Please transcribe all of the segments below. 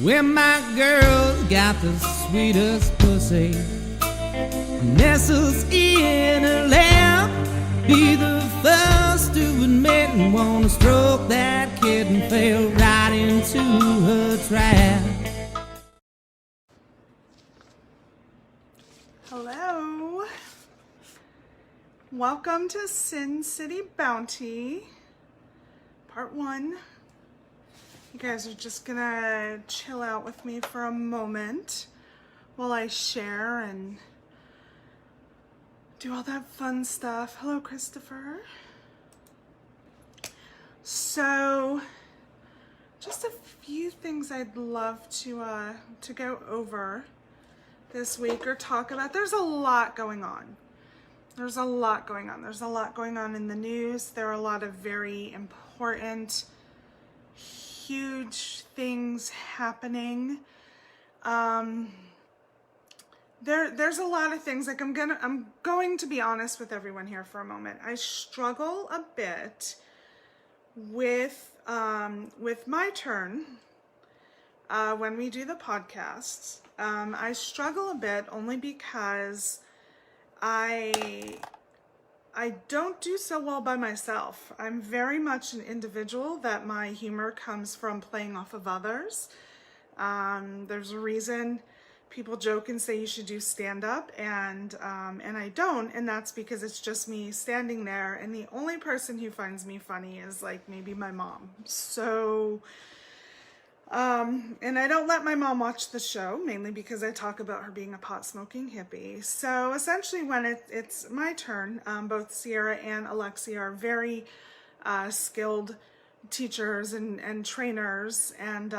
When my girl's got the sweetest pussy, nestles in her lap, be the first to admit and wanna stroke that kitten, fell right into her trap. Hello, welcome to SinCityBounty, part 1. You guys are just gonna chill out with me for a moment while I share and do all that fun stuff. Hello, Christopher. So, just a few things I'd love to go over this week or talk about. There's a lot going on. There's a lot going on in the news. There are a lot of very important, huge things happening. There's a lot of things. Like I'm going to be honest with everyone here for a moment. I struggle a bit with my turn when we do the podcasts. I struggle a bit only because I don't do so well by myself. I'm very much an individual that my humor comes from playing off of others. There's a reason people joke and say you should do stand-up, and I don't, and that's because it's just me standing there, and the only person who finds me funny is like maybe my mom. So, and I don't let my mom watch the show, mainly because I talk about her being a pot-smoking hippie. So essentially when it's my turn, both Sierra and Alexia are very skilled teachers and trainers, and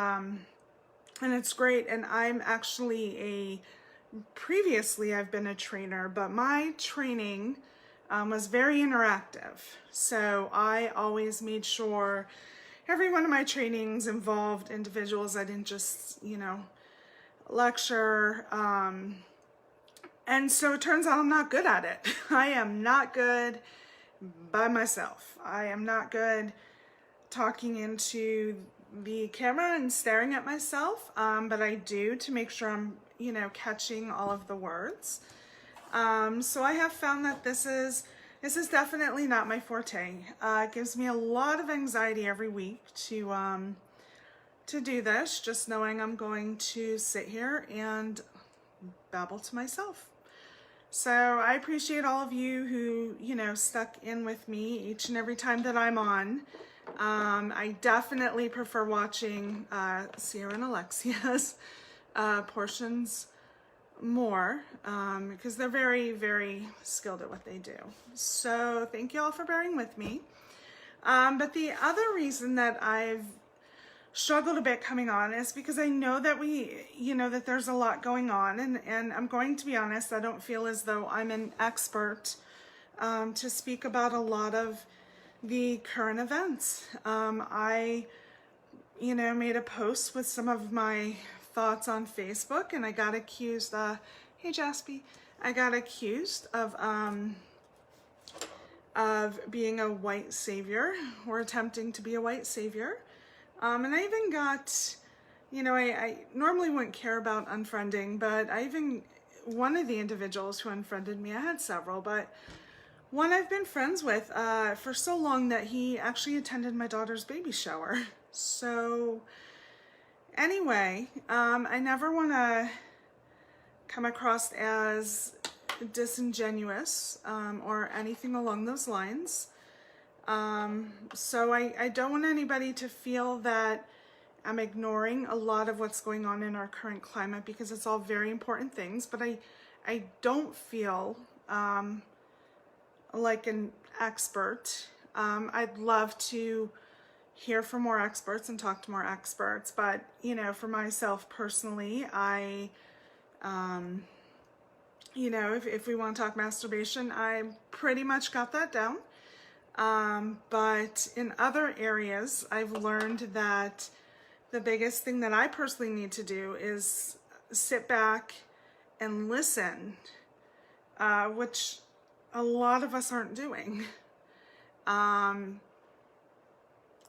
it's great. And I'm actually previously I've been a trainer, but my training was very interactive. So I always made sure every one of my trainings involved individuals. I didn't just, lecture. And so it turns out I'm not good at it. I am not good by myself. I am not good talking into the camera and staring at myself, but I do to make sure I'm, catching all of the words. So I have found that this is definitely not my forte. It gives me a lot of anxiety every week to do this, just knowing I'm going to sit here and babble to myself. So I appreciate all of you who, stuck in with me each and every time that I'm on. I definitely prefer watching Sierra and Alexia's portions more because they're very, very skilled at what they do. So thank you all for bearing with me. But the other reason that I've struggled a bit coming on is because I know that that there's a lot going on, and I'm going to be honest, I don't feel as though I'm an expert to speak about a lot of the current events. I made a post with some of my thoughts on Facebook, and I got accused, hey Jaspy, I got accused of being a white savior, or attempting to be a white savior. And I even got, I normally wouldn't care about unfriending, but one of the individuals who unfriended me, I had several, but one I've been friends with for so long that he actually attended my daughter's baby shower. So anyway, I never want to come across as disingenuous or anything along those lines. So I don't want anybody to feel that I'm ignoring a lot of what's going on in our current climate, because it's all very important things, but I don't feel like an expert. I'd love to hear from more experts and talk to more experts, but for myself personally, I if we want to talk masturbation, I pretty much got that down. But in other areas, I've learned that the biggest thing that I personally need to do is sit back and listen, which a lot of us aren't doing.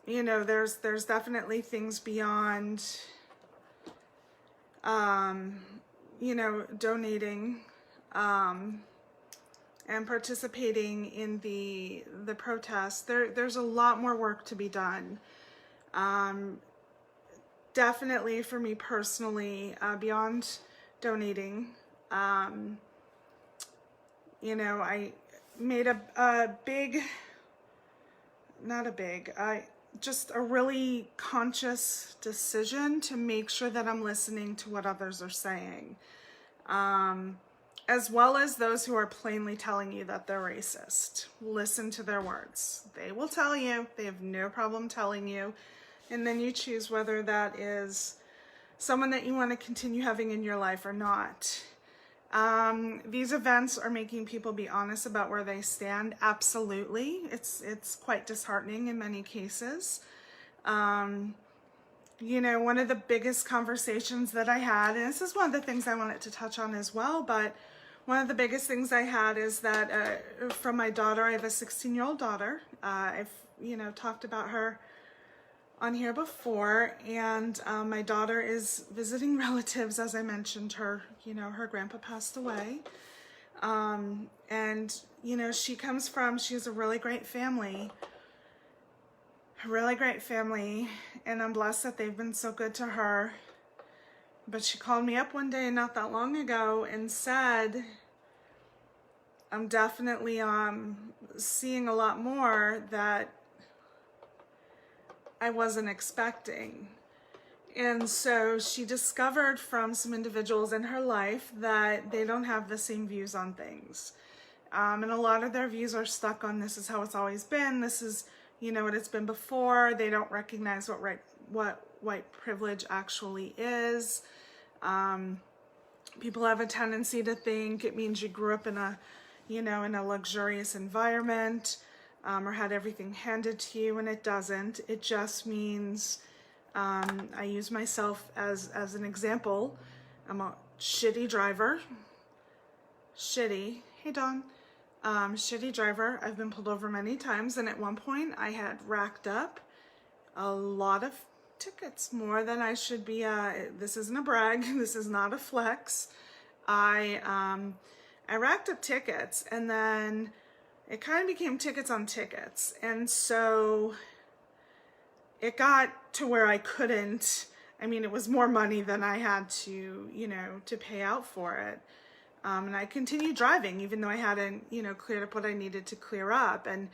There's definitely things beyond you know, donating, and participating in the protests. There's a lot more work to be done. Definitely for me personally, beyond donating, you know, I made just a really conscious decision to make sure that I'm listening to what others are saying. As well as those who are plainly telling you that they're racist. Listen to their words. They will tell you, they have no problem telling you, and then you choose whether that is someone that you want to continue having in your life or not. These events are making people be honest about where they stand. Absolutely. It's quite disheartening in many cases. You know, one of the biggest conversations that I had, and this is one of the things I wanted to touch on as well, but one of the biggest things I had is that from my daughter, I have a 16-year-old daughter. I've, you know, talked about her on here before, and my daughter is visiting relatives, as I mentioned. Her, you know, her grandpa passed away, and you know, she has a really great family, and I'm blessed that they've been so good to her. But she called me up one day not that long ago and said, I'm definitely seeing a lot more that I wasn't expecting. And so she discovered from some individuals in her life that they don't have the same views on things. And a lot of their views are stuck on, this is how it's always been, this is, you know, what it's been before. They don't recognize what white privilege actually is. People have a tendency to think it means you grew up in a, you know, in a luxurious environment, or had everything handed to you, and it doesn't. It just means, I use myself as an example. I'm a shitty driver. Hey Dawn. Shitty driver. I've been pulled over many times, and at one point I had racked up a lot of tickets, more than I should be. This isn't a brag, this is not a flex. I racked up tickets, and then it kind of became tickets on tickets, and so it got to where I couldn't, I mean, it was more money than I had to, you know, to pay out for it. And I continued driving even though I hadn't, you know, cleared up what I needed to clear up. And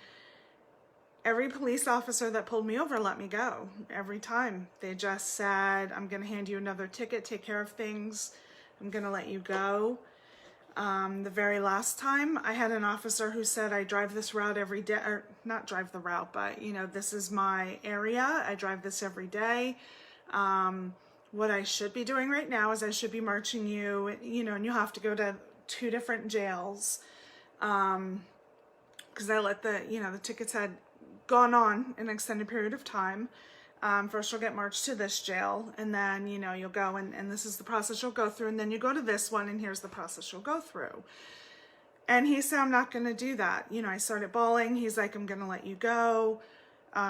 every police officer that pulled me over let me go. Every time. They just said, I'm going to hand you another ticket, take care of things, I'm going to let you go. The very last time, I had an officer who said, I drive this route every day, or not drive the route, but, you know, this is my area, I drive this every day. What I should be doing right now is I should be marching you, you know, and you'll have to go to 2 different jails. Because I let the, you know, the tickets had gone on an extended period of time. First you'll get marched to this jail, and then, you know, you'll go and this is the process you'll go through, and then you go to this one, and here's the process you'll go through. And he said, I'm not going to do that. You know, I started bawling. He's like, I'm going to let you go.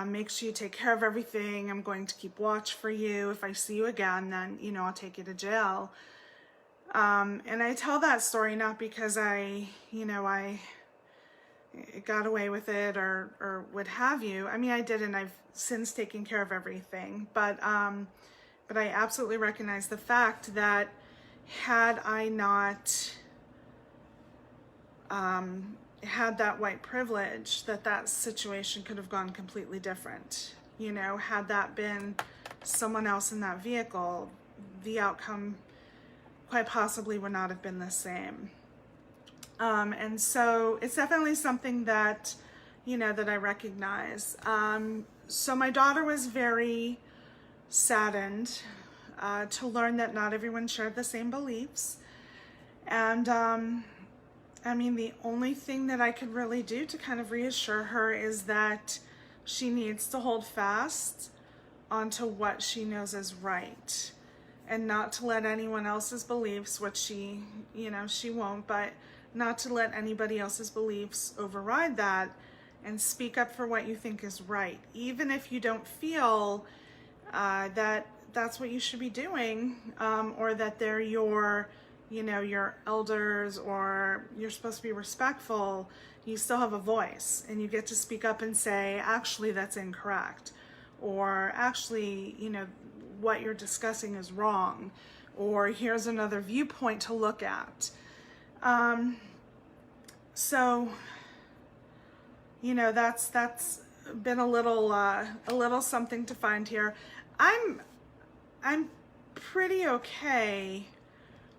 Make sure you take care of everything. I'm going to keep watch for you. If I see you again, then, you know, I'll take you to jail. And I tell that story not because I got away with it or what have you. I mean, I did, and I've since taken care of everything. But I absolutely recognize the fact that had I not had that white privilege, that situation could have gone completely different. You know, had that been someone else in that vehicle, the outcome quite possibly would not have been the same. And so it's definitely something that, you know, that I recognize. So my daughter was very saddened to learn that not everyone shared the same beliefs. And I mean, the only thing that I could really do to kind of reassure her is that she needs to hold fast onto what she knows is right, and not to let anyone else's beliefs, which she, you know, she won't, but not to let anybody else's beliefs override that, and speak up for what you think is right. Even if you don't feel that that's what you should be doing, or that they're your, you know, your elders, or you're supposed to be respectful, you still have a voice and you get to speak up and say, actually, that's incorrect. Or actually, you know, what you're discussing is wrong. Or here's another viewpoint to look at. So, you know, that's been a little something to find here. I'm pretty okay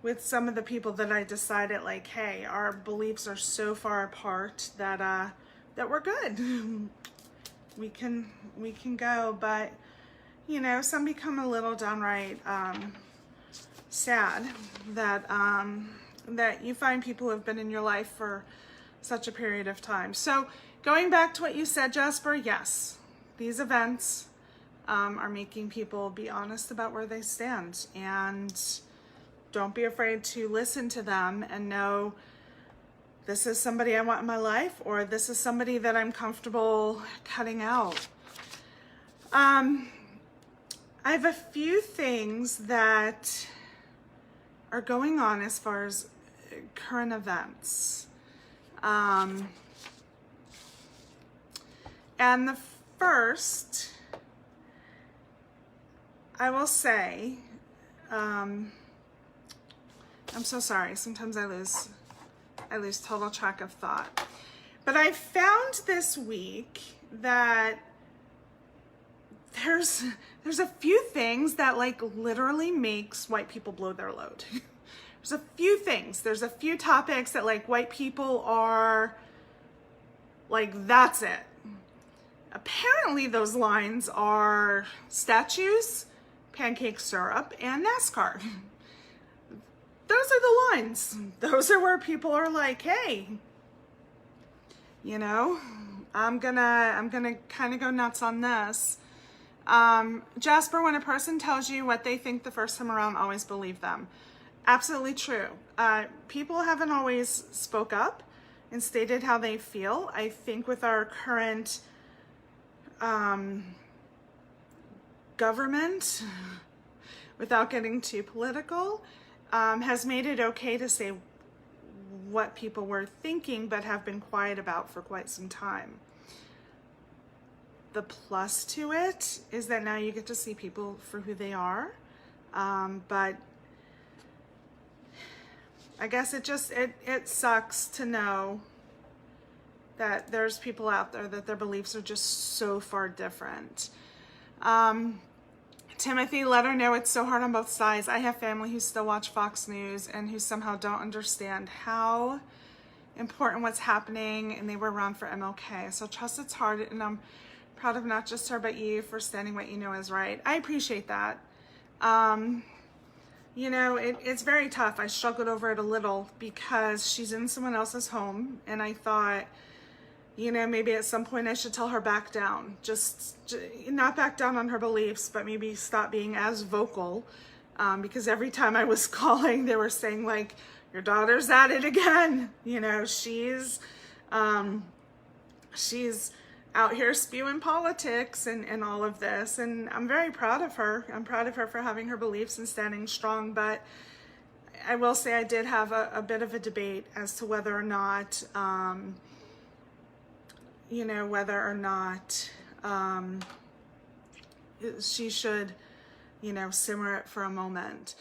with some of the people that I decided, like, hey, our beliefs are so far apart that that we're good. we can go, but you know, some become a little downright sad that that you find people who have been in your life for such a period of time. So going back to what you said, Jasper, yes, these events are making people be honest about where they stand, and don't be afraid to listen to them and know this is somebody I want in my life, or this is somebody that I'm comfortable cutting out. I have a few things that are going on as far as current events. And the first, I will say, I'm so sorry. Sometimes I lose total track of thought. But I found this week that there's a few things that like literally makes white people blow their load. There's a few things. There's a few topics that like white people are like, that's it. Apparently those lines are statues, pancake syrup, and NASCAR. Those are the lines. Those are where people are like, hey, you know, I'm gonna kind of go nuts on this. Jasper, when a person tells you what they think the first time around, always believe them. Absolutely true. People haven't always spoke up and stated how they feel. I think with our current government, without getting too political, has made it okay to say what people were thinking but have been quiet about for quite some time. The plus to it is that now you get to see people for who they are, but I guess it sucks to know that there's people out there that their beliefs are just so far different. Timothy, let her know it's so hard on both sides. I have family who still watch Fox News and who somehow don't understand how important what's happening, and they were around for MLK. So trust it's hard, and I'm proud of not just her but you for standing what you know is right. I appreciate that. You know, it's very tough. I struggled over it a little because she's in someone else's home, and I thought, you know, maybe at some point I should tell her back down. Just not back down on her beliefs, but maybe stop being as vocal. Because every time I was calling, they were saying like, your daughter's at it again. You know, she's out here spewing politics and all of this. And I'm very proud of her. I'm proud of her for having her beliefs and standing strong. But I will say I did have a bit of a debate as to whether or not, you know, whether or not she should, you know, simmer it for a moment.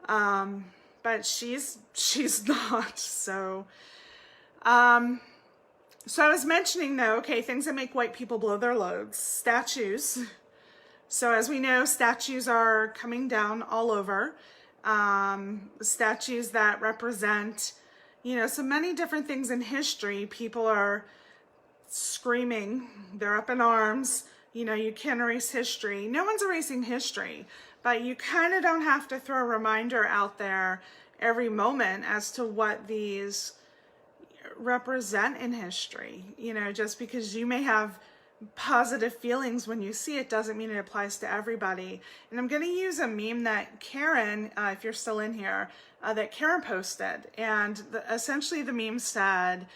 But she's not. So, so I was mentioning though, okay, things that make white people blow their loads, statues. So as we know, statues are coming down all over. Statues that represent, you know, so many different things in history. People are screaming, they're up in arms, you know, you can't erase history. No one's erasing history, but you kind of don't have to throw a reminder out there every moment as to what these represent in history. You know, just because you may have positive feelings when you see it doesn't mean it applies to everybody. And I'm going to use a meme that Karen, if you're still in here, that Karen posted. And essentially the meme said,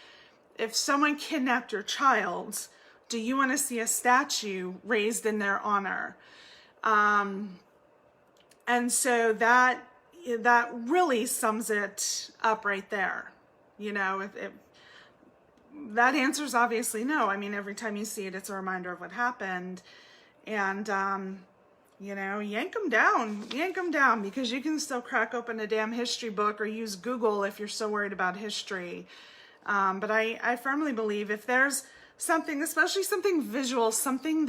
if someone kidnapped your child, do you want to see a statue raised in their honor? And so that really sums it up right there. You know, if that answer is obviously no. I mean, every time you see it, it's a reminder of what happened. And, you know, yank them down, because you can still crack open a damn history book or use Google if you're so worried about history. But I firmly believe if there's something, especially something visual, something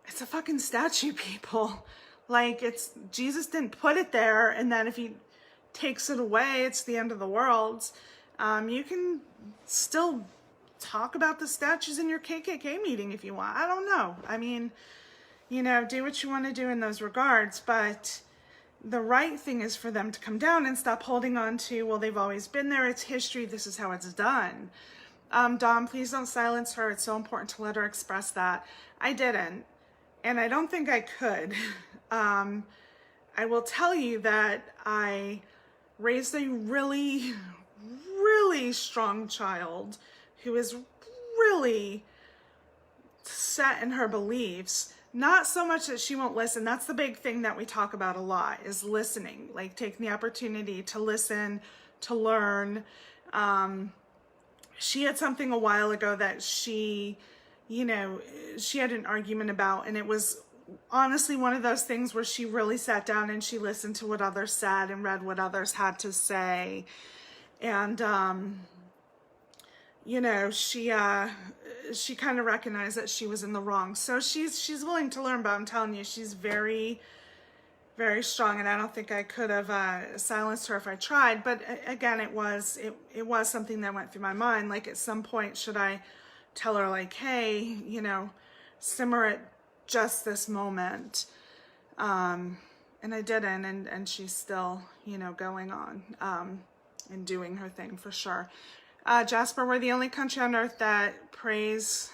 it's a fucking statue, people. Like, Jesus didn't put it there, and then if he takes it away, it's the end of the world. You can still talk about the statues in your KKK meeting if you want. I don't know. I mean, you know, do what you want to do in those regards, but the right thing is for them to come down and stop holding on to, well, they've always been there, it's history, this is how it's done. Dom, please don't silence her. It's so important to let her express that. I didn't, and I don't think I could. I will tell you that I raised a really, really strong child who is really set in her beliefs. Not so much that she won't listen. That's the big thing that we talk about a lot, is listening, like taking the opportunity to listen, to learn. She had something a while ago that she, you know, she had an argument about, and it was honestly one of those things where she really sat down and she listened to what others said and read what others had to say. And, you know, she kind of recognized that she was in the wrong. So she's willing to learn, but I'm telling you, she's very, very strong. And I don't think I could have silenced her if I tried. But again, it was something that went through my mind. Like, at some point, should I tell her, like, hey, you know, simmer it just this moment. And I didn't, and she's still, you know, going on and doing her thing for sure. Jasper, we're the only country on earth that praise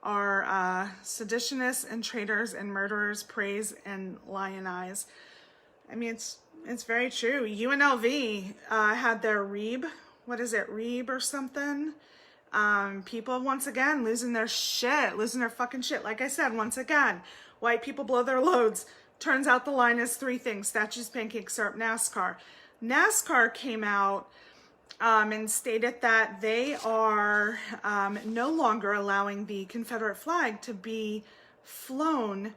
our seditionists and traitors and murderers, praise and lionize. I mean, it's very true. UNLV had their Reeb or something. People, once again, losing their fucking shit. Like I said, once again, white people blow their loads. Turns out the line is three things: statues, pancake syrup, NASCAR. NASCAR came out and stated that they are no longer allowing the Confederate flag to be flown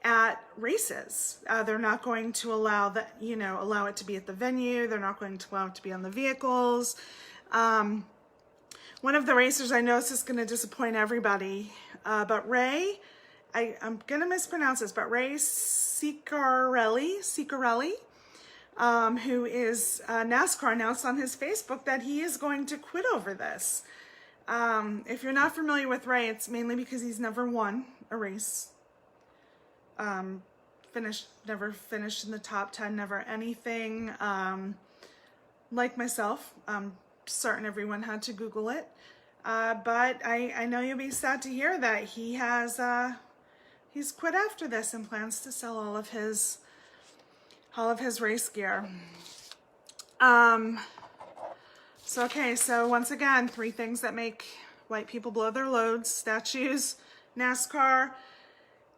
at races. They're not going to allow it to be at the venue. They're not going to allow it to be on the vehicles. One of the racers, I know this is going to disappoint everybody, but Ray, I'm going to mispronounce this, but Ray Ciccarelli, who is NASCAR, announced on his Facebook that he is going to quit over this. If you're not familiar with Ray, it's mainly because he's never won a race. Never finished in the top 10, never anything. Like myself, I'm certain everyone had to Google it. But I know you'll be sad to hear that he's quit after this and plans to sell all of his race gear. So once again, three things that make white people blow their loads: statues, NASCAR,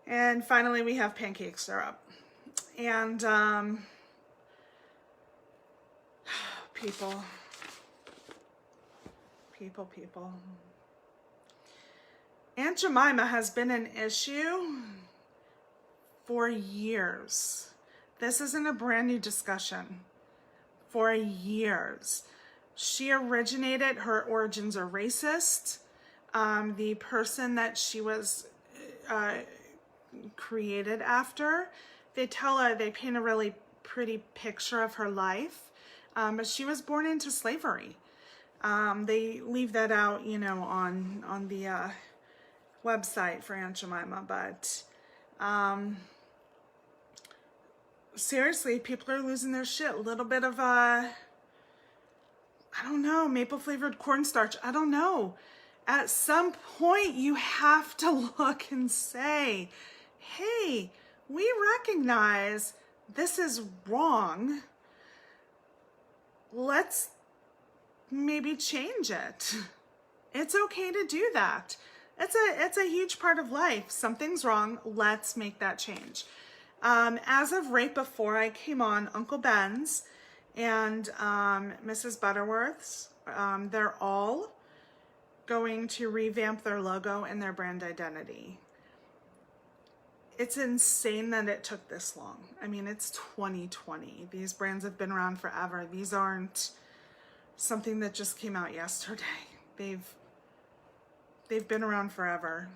and finally we have pancake syrup. And people. Aunt Jemima has been an issue for years. This isn't a brand new discussion. For years. Her origins are racist. The person that she was created after, they paint a really pretty picture of her life. But she was born into slavery. They leave that out, on the website for Aunt Jemima, but seriously, people are losing their shit. A little bit of maple flavored cornstarch. I don't know. At some point, you have to look and say, hey, we recognize this is wrong. Let's maybe change it. It's okay to do that. It's a huge part of life. Something's wrong. Let's make that change. As of right before I came on, Uncle Ben's and Mrs. Butterworth's, they're all going to revamp their logo and their brand identity. It's insane that it took this long. I mean, it's 2020. These brands have been around forever. These aren't something that just came out yesterday. They've been around forever.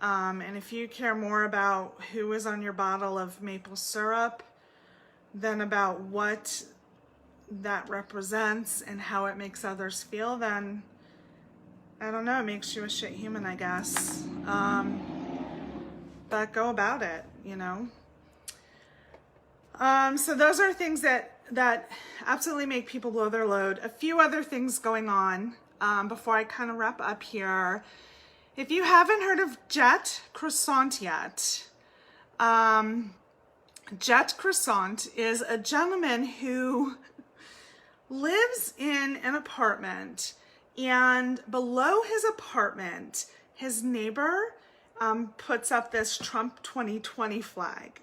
And if you care more about who is on your bottle of maple syrup than about what that represents and how it makes others feel, then I don't know, it makes you a shit human, I guess. But go about it, you know. So those are things that absolutely make people blow their load. A few other things going on before I kind of wrap up here. If you haven't heard of Jet Croissant yet, Jet Croissant is a gentleman who lives in an apartment, and below his apartment, his neighbor puts up this Trump 2020 flag.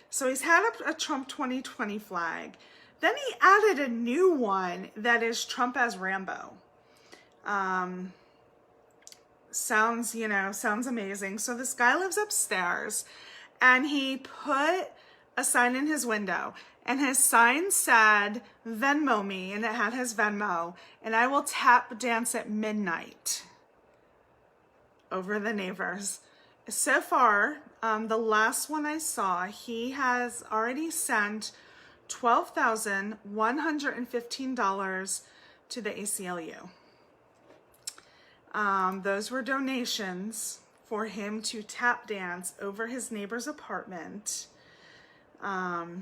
So he's had a Trump 2020 flag. Then he added a new one that is Trump as Rambo. Sounds amazing. So this guy lives upstairs, and he put a sign in his window, and his sign said, Venmo me, and it had his Venmo, and I will tap dance at midnight over the neighbors. So far, the last one I saw, he has already sent $12,115 to the ACLU. Those were donations for him to tap dance over his neighbor's apartment. The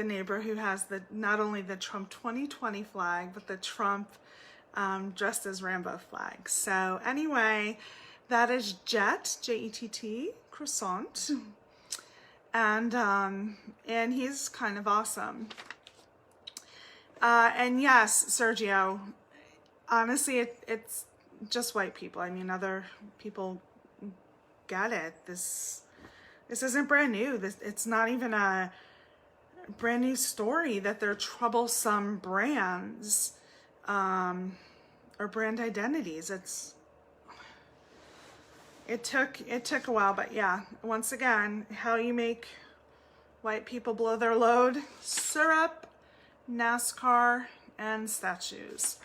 neighbor who has not only the Trump 2020 flag, but the Trump dressed as Rambo flag. So anyway, that is Jet, J-E-T-T, Croissant. And he's kind of awesome. And yes, Sergio, honestly, it's just white people. I mean, other people get it. This isn't brand new. It's not even a brand new story that they're troublesome brands or brand identities. It took a while, but yeah, once again, how you make white people blow their load: syrup, NASCAR, and statues.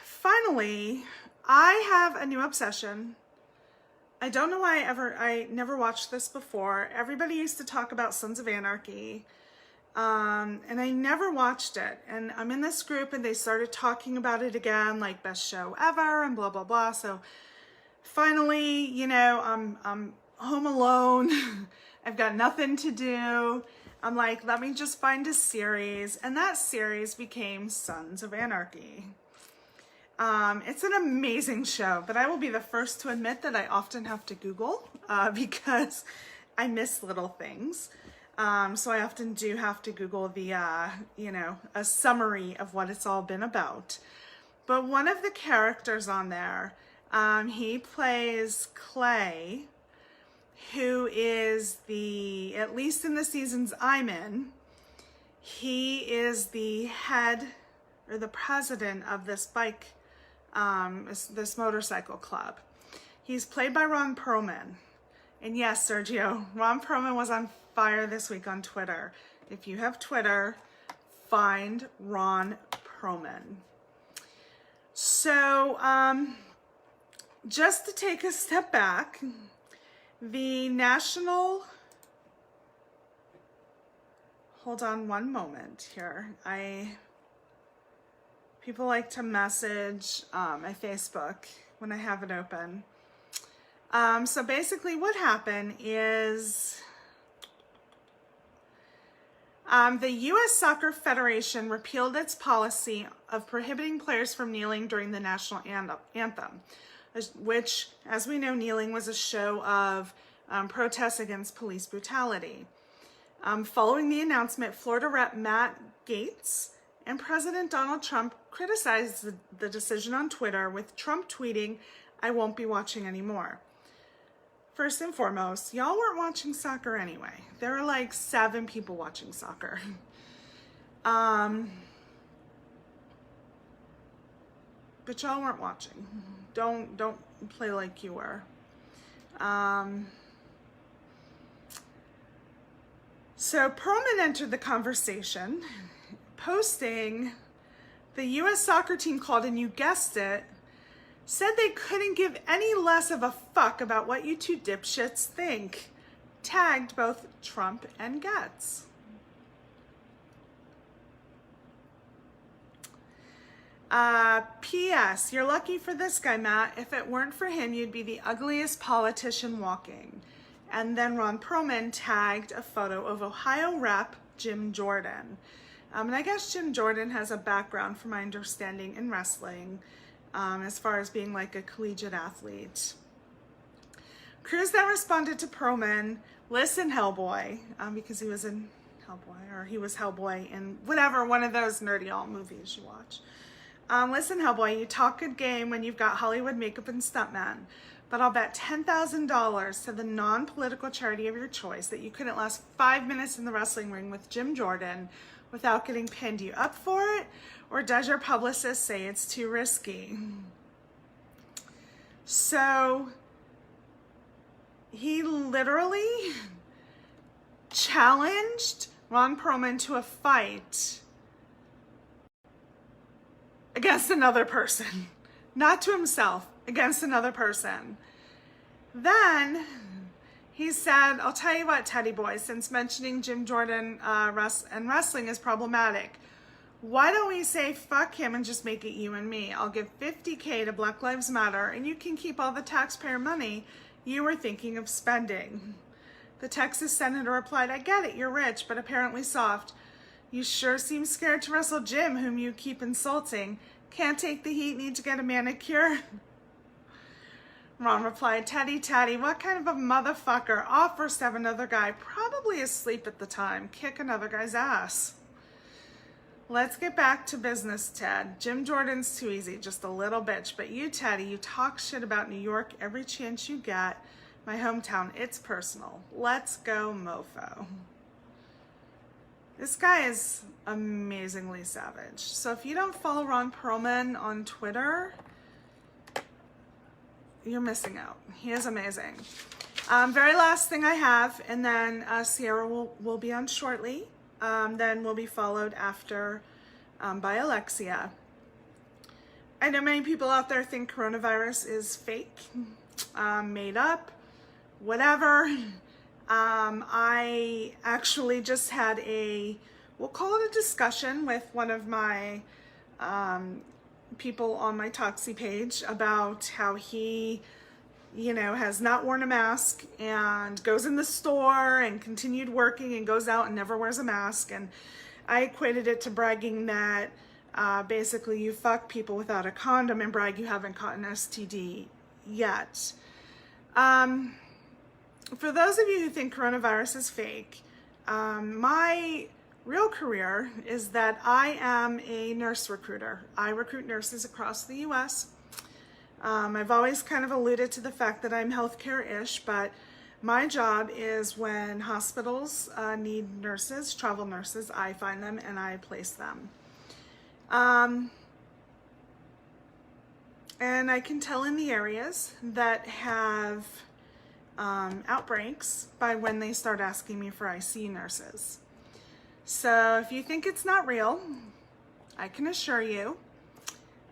Finally, I have a new obsession. I don't know why I never watched this before. Everybody used to talk about Sons of Anarchy, and I never watched it. And I'm in this group, and they started talking about it again, like best show ever, and blah, blah, blah. So finally, you know, I'm home alone. I've got nothing to do. I'm like, let me just find a series. And that series became Sons of Anarchy. It's an amazing show, but I will be the first to admit that I often have to Google because I miss little things. So I often do have to Google the, a summary of what it's all been about. But one of the characters on there, he plays Clay, who is at least in the seasons I'm in, he is the head or the president of this this motorcycle club. He's played by Ron Perlman. And yes, Sergio, Ron Perlman was on fire this week on Twitter. If you have Twitter, find Ron Perlman. So, just to take a step back, the national, hold on one moment here. People like to message my Facebook when I have it open. So basically what happened is the U.S. Soccer Federation repealed its policy of prohibiting players from kneeling during the national anthem, which, as we know, kneeling was a show of protests against police brutality. Following the announcement, Florida Rep. Matt Gaetz and President Donald Trump criticized the decision on Twitter, with Trump tweeting, "I won't be watching anymore." First and foremost, y'all weren't watching soccer anyway. There were like 7 people watching soccer. But y'all weren't watching. Don't play like you were. So Perlman entered the conversation, posting, the U.S. soccer team called, and you guessed it, said they couldn't give any less of a fuck about what you two dipshits think. Tagged both Trump and Getz. P.S. You're lucky for this guy, Matt. If it weren't for him, you'd be the ugliest politician walking. And then Ron Perlman tagged a photo of Ohio Rep Jim Jordan. And I guess Jim Jordan has a background, from my understanding, in wrestling, as far as being like a collegiate athlete. Cruz then responded to Perlman, listen, Hellboy, because he was in Hellboy, or he was Hellboy in whatever, one of those nerdy alt movies you watch. Listen, Hellboy, you talk good game when you've got Hollywood makeup and stuntmen, but I'll bet $10,000 to the non-political charity of your choice that you couldn't last 5 minutes in the wrestling ring with Jim Jordan without getting pinned. You up for it? Or does your publicist say it's too risky? So he literally challenged Ron Perlman to a fight against another person, not to himself, against another person. Then he said, I'll tell you what, Teddy boy, since mentioning Jim Jordan and wrestling is problematic, why don't we say fuck him and just make it you and me? I'll give $50K to Black Lives Matter and you can keep all the taxpayer money you were thinking of spending. The Texas senator replied, I get it, you're rich, but apparently soft. You sure seem scared to wrestle Jim, whom you keep insulting. Can't take the heat, need to get a manicure? Ron replied, Teddy, what kind of a motherfucker offers to have another guy, probably asleep at the time, kick another guy's ass? Let's get back to business, Ted. Jim Jordan's too easy, just a little bitch. But you, Teddy, you talk shit about New York every chance you get. My hometown, it's personal. Let's go, mofo. This guy is amazingly savage. So if you don't follow Ron Perlman on Twitter, you're missing out. He is amazing. Very last thing I have, and then Sierra will be on shortly. Then will be followed after by Alexia. I know many people out there think coronavirus is fake, made up, whatever. I actually just had we'll call it a discussion with one of my people on my Toxi page about how he, has not worn a mask and goes in the store and continued working and goes out and never wears a mask. And I equated it to bragging that basically you fuck people without a condom and brag you haven't caught an STD yet. For those of you who think coronavirus is fake, my real career is that I am a nurse recruiter. I recruit nurses across the U.S. I've always kind of alluded to the fact that I'm healthcare-ish, but my job is when hospitals need nurses, travel nurses, I find them and I place them. And I can tell in the areas that have outbreaks by when they start asking me for ICU nurses. So if you think it's not real, I can assure you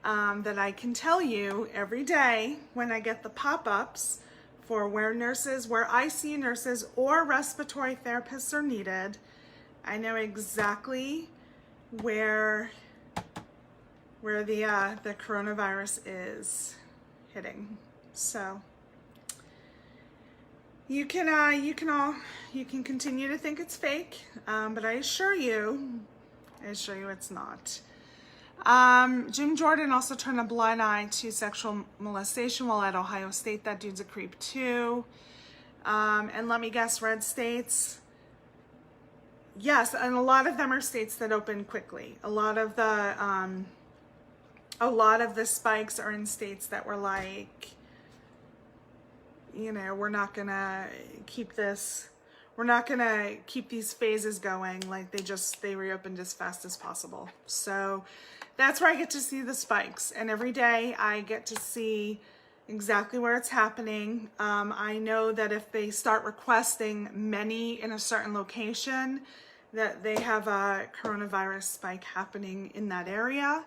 that I can tell you every day when I get the pop-ups for where ICU nurses or respiratory therapists are needed, I know exactly where the coronavirus is hitting. So you can continue to think it's fake, but I assure you it's not. Jim Jordan also turned a blind eye to sexual molestation while at Ohio State. That dude's a creep too. And let me guess, red states. Yes, and a lot of them are states that open quickly. A lot of the spikes are in states that were like, you know, we're not gonna keep this, we're not gonna keep these phases going. Like they reopened as fast as possible. So that's where I get to see the spikes. And every day I get to see exactly where it's happening. I know that if they start requesting many in a certain location, that they have a coronavirus spike happening in that area.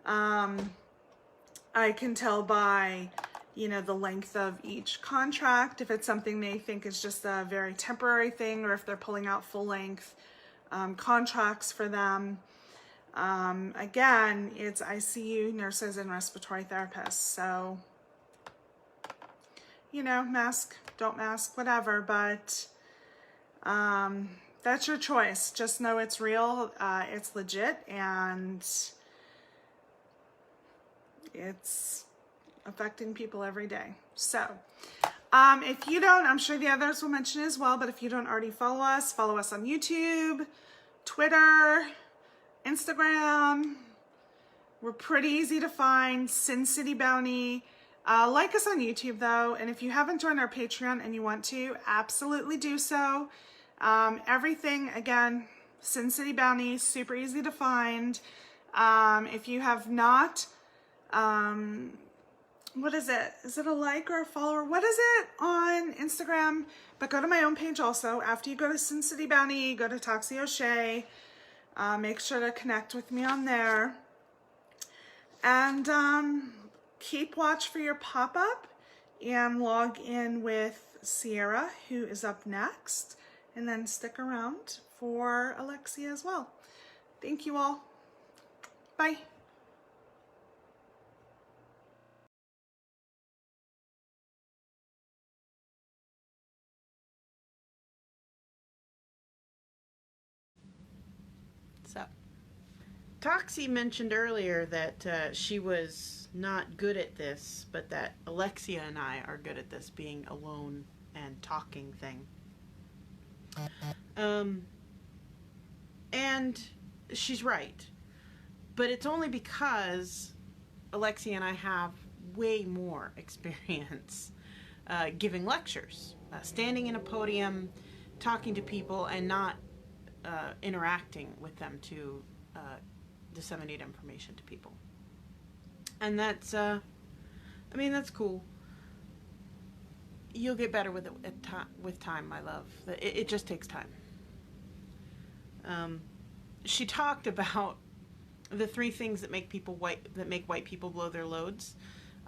I can tell by, you know, the length of each contract, if it's something they think is just a very temporary thing, or if they're pulling out full length contracts for them. Again, it's ICU nurses and respiratory therapists. So, you know, mask, don't mask, whatever, but that's your choice. Just know it's real, it's legit, and it's affecting people every day. So, if you don't, I'm sure the others will mention as well, but if you don't already follow us on YouTube, Twitter, Instagram. We're pretty easy to find. SinCityBounty. Like us on YouTube though, and if you haven't joined our Patreon and you want to, absolutely do so. Everything, again, SinCityBounty, super easy to find. If you have not, what is it? Is it a like or a follower? What is it on Instagram? But go to my own page also. After you go to SinCityBounty, go to Toxi O'Shea. Make sure to connect with me on there. And keep watch for your pop-up and log in with Sierra, who is up next. And then stick around for Alexia as well. Thank you all. Bye. So, Toxi mentioned earlier that she was not good at this, but that Alexia and I are good at this, being alone and talking thing. And she's right. But it's only because Alexia and I have way more experience giving lectures, standing in a podium, talking to people, and not interacting with them to disseminate information to people. And that's, I mean, that's cool. You'll get better with it with time, my love. It just takes time. She talked about the 3 things that make white people blow their loads: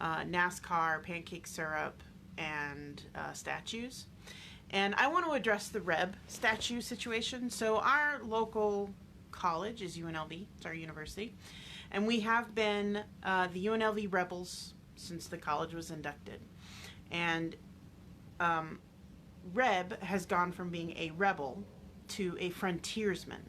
NASCAR, pancake syrup, and statues. And I want to address the Reb statue situation. So our local college is UNLV. It's our university. And we have been the UNLV Rebels since the college was inducted. And Reb has gone from being a rebel to a frontiersman.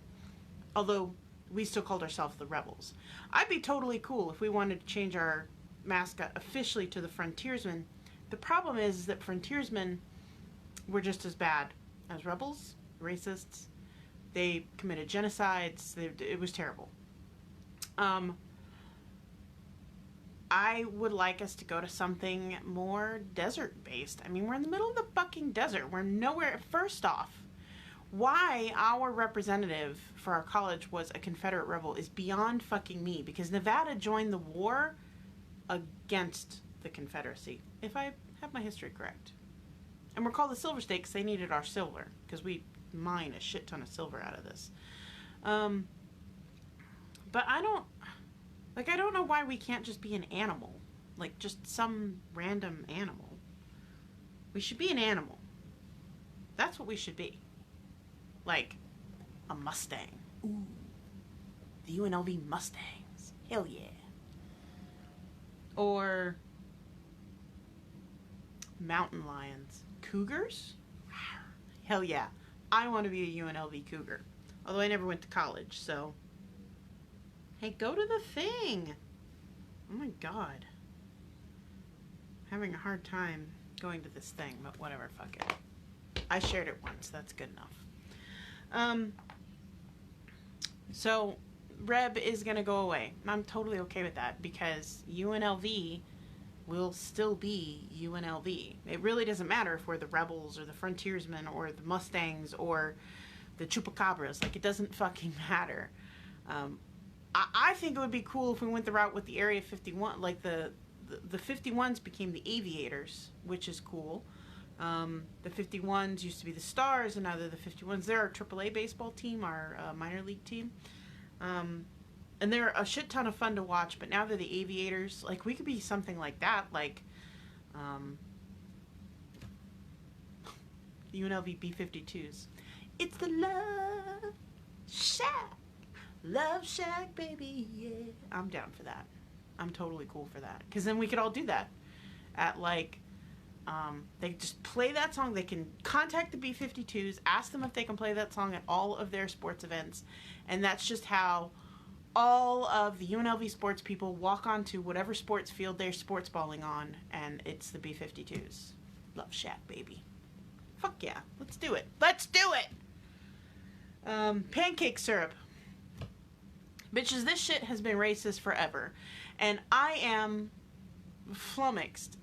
Although we still called ourselves the Rebels. I'd be totally cool if we wanted to change our mascot officially to the frontiersman. The problem is that frontiersmen were just as bad as rebels, racists. They committed genocides. It was terrible. I would like us to go to something more desert-based. I mean, we're in the middle of the fucking desert. We're nowhere. First off, why our representative for our college was a Confederate rebel is beyond fucking me, because Nevada joined the war against the Confederacy, if I have my history correct. And we're called the Silver State because they needed our silver, because we mine a shit ton of silver out of this. But I don't know why we can't just be an animal. Like, just some random animal. We should be an animal. That's what we should be. Like, a Mustang. Ooh. The UNLV Mustangs. Hell yeah. Or mountain lions. Cougars? Hell yeah. I want to be a UNLV cougar. Although I never went to college, so. Hey, go to the thing. Oh my god. I'm having a hard time going to this thing, but whatever, fuck it. I shared it once, that's good enough. So Reb is gonna go away. I'm totally okay with that, because UNLV will still be UNLV. It really doesn't matter if we're the Rebels or the Frontiersmen or the Mustangs or the Chupacabras. Like, it doesn't fucking matter. I think it would be cool if we went the route with the Area 51. Like, the 51s became the Aviators, which is cool. The 51s used to be the Stars, and now they're the 51s. They're our AAA baseball team, our minor league team. And they're a shit ton of fun to watch, but now they're the Aviators. Like, we could be something like that, like UNLV B-52s. It's the Love Shack. Love Shack, baby, yeah. I'm down for that. I'm totally cool for that. Because then we could all do that at, like, they just play that song. They can contact the B-52s, ask them if they can play that song at all of their sports events. And that's just how all of the UNLV sports people walk onto whatever sports field they're sports balling on, and it's the B-52s. Love Shack, baby. Fuck yeah. Let's do it. Let's do it! Pancake syrup. Bitches, this shit has been racist forever. And I am flummoxed.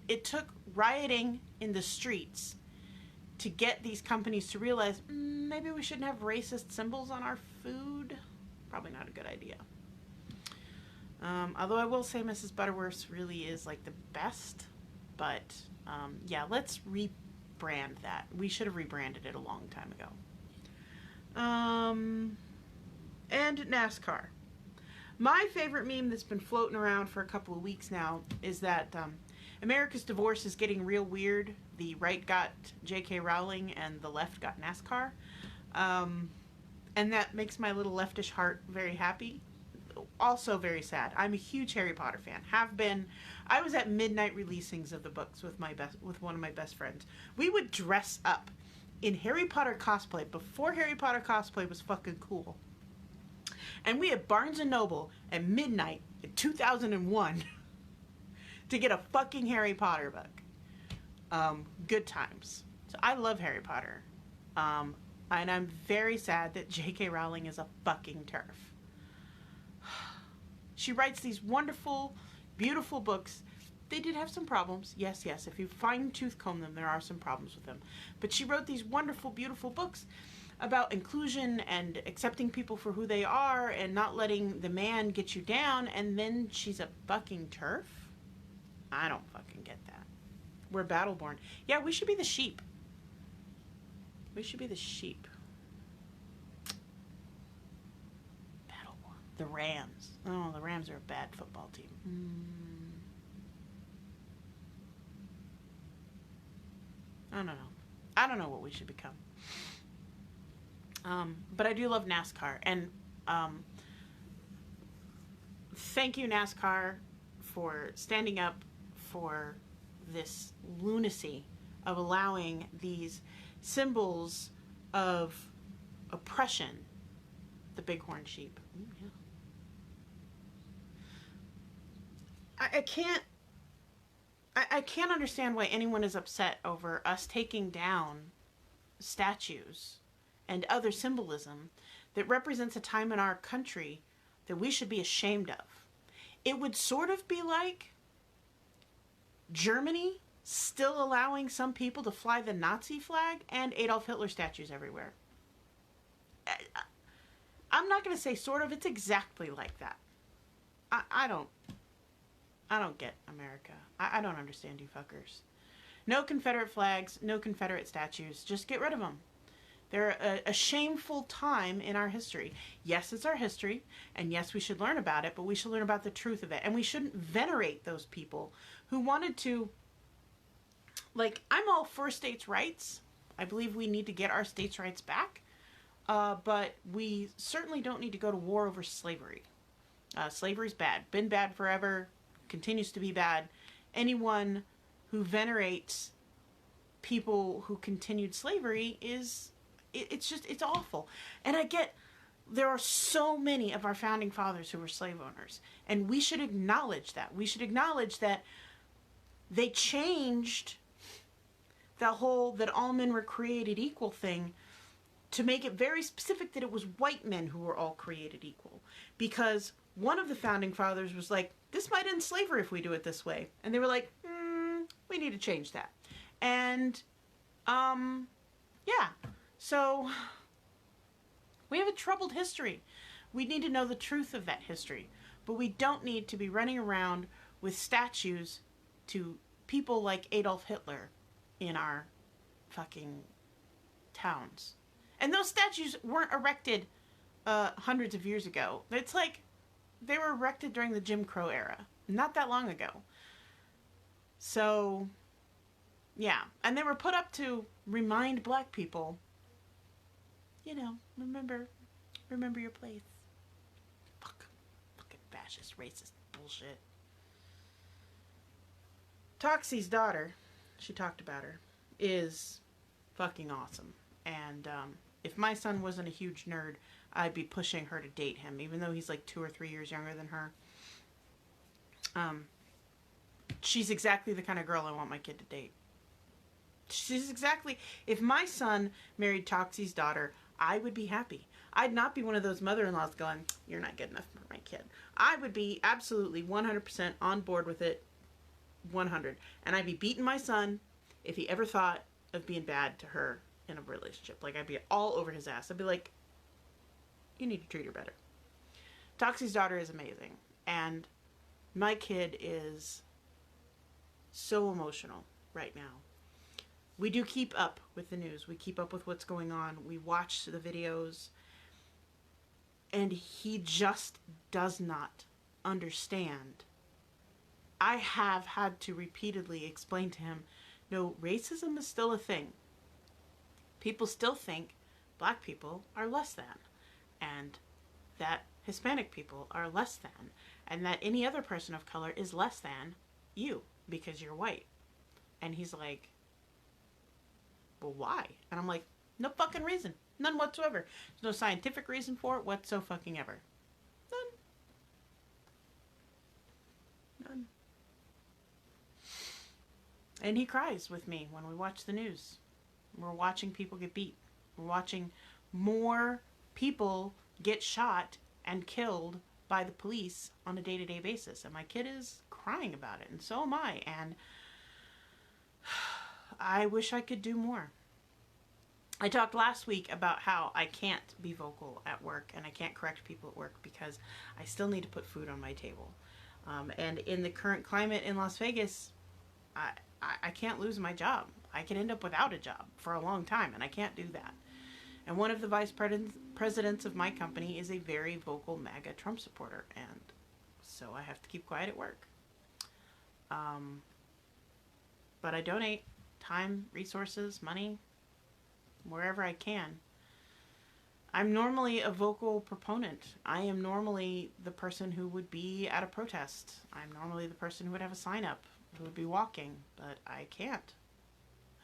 It took rioting in the streets to get these companies to realize maybe we shouldn't have racist symbols on our food. Probably not a good idea. Although I will say Mrs. Butterworth's really is like the best. But yeah, let's rebrand that. We should have rebranded it a long time ago. And NASCAR. My favorite meme that's been floating around for a couple of weeks now is that America's divorce is getting real weird. The right got J.K. Rowling and the left got NASCAR. And that makes my little leftish heart very happy. Also very sad. I'm a huge Harry Potter fan. Have been. I was at midnight releasings of the books with one of my best friends. We would dress up in Harry Potter cosplay before Harry Potter cosplay was fucking cool. And we had Barnes & Noble at midnight in 2001 to get a fucking Harry Potter book. Good times. So I love Harry Potter. And I'm very sad that J.K. Rowling is a fucking TERF. She writes these wonderful, beautiful books. They did have some problems. Yes. If you fine-tooth comb them, there are some problems with them. But she wrote these wonderful, beautiful books about inclusion and accepting people for who they are and not letting the man get you down, and then she's a fucking TERF? I don't fucking get that. We're Battleborn. Yeah, we should be the sheep. We should be the sheep. Battleborn. The Rams. Oh, the Rams are a bad football team. I don't know. I don't know what we should become. But I do love NASCAR. And thank you, NASCAR, for standing up for this lunacy of allowing these symbols of oppression. The bighorn sheep. Ooh, yeah. I can't understand why anyone is upset over us taking down statues and other symbolism that represents a time in our country that we should be ashamed of. It would sort of be like Germany still allowing some people to fly the Nazi flag and Adolf Hitler statues everywhere. I'm not going to say sort of, it's exactly like that. I don't get America. I don't understand you fuckers. No Confederate flags, no Confederate statues. Just get rid of them. They're a shameful time in our history. Yes, it's our history, and yes, we should learn about it, but we should learn about the truth of it. And we shouldn't venerate those people who wanted to, like, I'm all for states' rights. I believe we need to get our states' rights back, but we certainly don't need to go to war over slavery. Slavery's bad. Been bad forever, continues to be bad. Anyone who venerates people who continued slavery is... It's awful. And I get, there are so many of our founding fathers who were slave owners. And we should acknowledge that. We should acknowledge that they changed the whole, that all men were created equal thing to make it very specific that it was white men who were all created equal. Because one of the founding fathers was like, this might end slavery if we do it this way. And they were like, we need to change that. And, yeah. So, we have a troubled history. We need to know the truth of that history. But we don't need to be running around with statues to people like Adolf Hitler in our fucking towns. And those statues weren't erected hundreds of years ago. It's like they were erected during the Jim Crow era, not that long ago. So, yeah. And they were put up to remind black people, you know, remember your place. Fucking fascist, racist bullshit. Toxi's daughter, she talked about her, is fucking awesome. And if my son wasn't a huge nerd, I'd be pushing her to date him, even though he's like 2 or 3 years younger than her. She's exactly the kind of girl I want my kid to date. She's exactly... If my son married Toxi's daughter, I would be happy. I'd not be one of those mother-in-laws going, you're not good enough for my kid. I would be absolutely 100% on board with it. 100. And I'd be beating my son if he ever thought of being bad to her in a relationship. Like, I'd be all over his ass. I'd be like, you need to treat her better. Toxi's daughter is amazing. And my kid is so emotional right now. We do keep up with the news. We keep up with what's going on. We watch the videos. And he just does not understand. I have had to repeatedly explain to him, no, racism is still a thing. People still think black people are less than, and that Hispanic people are less than, and that any other person of color is less than you because you're white. And he's like, well, why? And I'm like, no fucking reason. None whatsoever. There's no scientific reason for it whatsoever. None. And he cries with me when we watch the news. We're watching people get beat. We're watching more people get shot and killed by the police on a day-to-day basis. And my kid is crying about it, and so am I. And I wish I could do more. I talked last week about how I can't be vocal at work and I can't correct people at work because I still need to put food on my table. And in the current climate in Las Vegas, I can't lose my job. I can end up without a job for a long time, and I can't do that. And one of the vice presidents of my company is a very vocal MAGA Trump supporter, and so I have to keep quiet at work. But I donate time, resources, money, wherever I can. I'm normally a vocal proponent. I am normally the person who would be at a protest. I'm normally the person who would have a sign up, who would be walking, but I can't.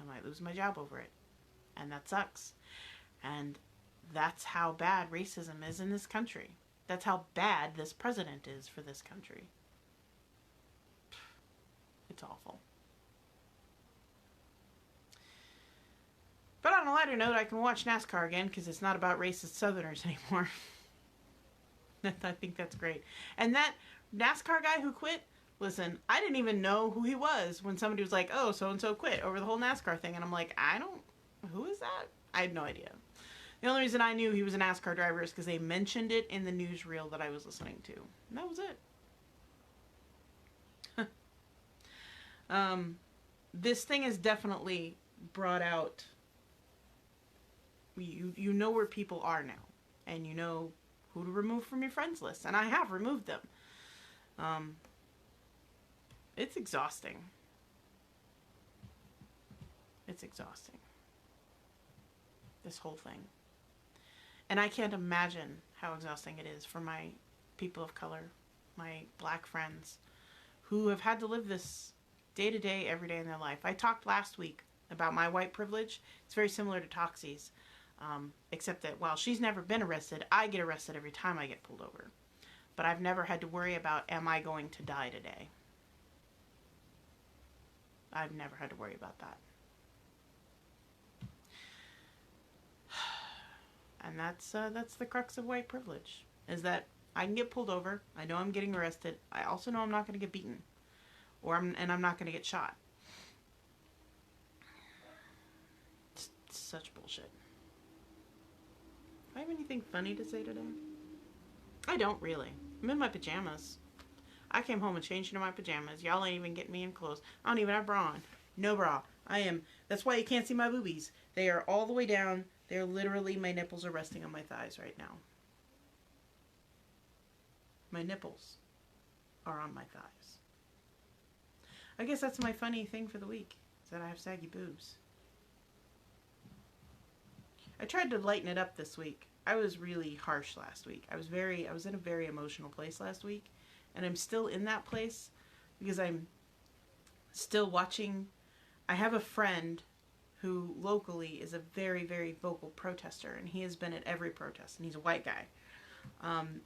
I might lose my job over it. And that sucks. And that's how bad racism is in this country. That's how bad this president is for this country. It's awful. But on a lighter note, I can watch NASCAR again because it's not about racist Southerners anymore. I think that's great. And that NASCAR guy who quit, listen, I didn't even know who he was when somebody was like, oh, so-and-so quit over the whole NASCAR thing. And I'm like, who is that? I had no idea. The only reason I knew he was a NASCAR driver is because they mentioned it in the newsreel that I was listening to. And that was it. This thing has definitely brought out, you know where people are now. And you know who to remove from your friends list. And I have removed them. It's exhausting. It's exhausting. This whole thing. And I can't imagine how exhausting it is for my people of color, my black friends, who have had to live this day to day, every day in their life. I talked last week about my white privilege. It's very similar to Toxi's, except that while she's never been arrested, I get arrested every time I get pulled over. But I've never had to worry about, am I going to die today? I've never had to worry about that. And that's the crux of white privilege, is that I can get pulled over. I know I'm getting arrested. I also know I'm not going to get beaten. I'm not going to get shot. It's such bullshit. Do I have anything funny to say today? I don't really. I'm in my pajamas. I came home and changed into my pajamas. Y'all ain't even getting me in clothes. I don't even have bra on. No bra. That's why you can't see my boobies. They are all the way down. They're literally, my nipples are resting on my thighs right now. My nipples are on my thighs. I guess that's my funny thing for the week, is that I have saggy boobs. I tried to lighten it up this week. I was really harsh last week. I was in a very emotional place last week, and I'm still in that place because I'm still watching. I have a friend who locally is a very, very vocal protester, and he has been at every protest, and he's a white guy.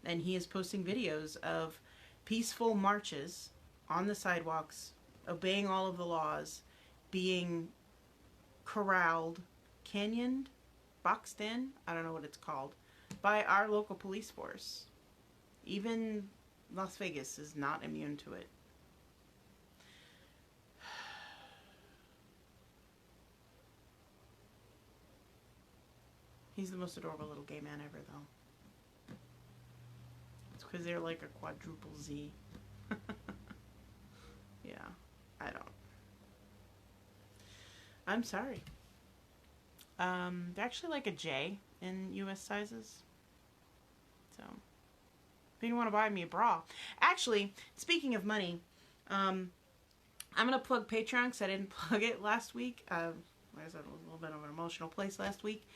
And he is posting videos of peaceful marches on the sidewalks, obeying all of the laws, being corralled, canyoned, boxed in, I don't know what it's called, by our local police force. Even Las Vegas is not immune to it. He's the most adorable little gay man ever, though. It's because they're like a quadruple Z. Yeah, I don't. I'm sorry. They're actually like a J in US sizes. So, if you want to buy me a bra. Actually, speaking of money, I'm going to plug Patreon because I didn't plug it last week. Like I said, it was a little bit of an emotional place last week.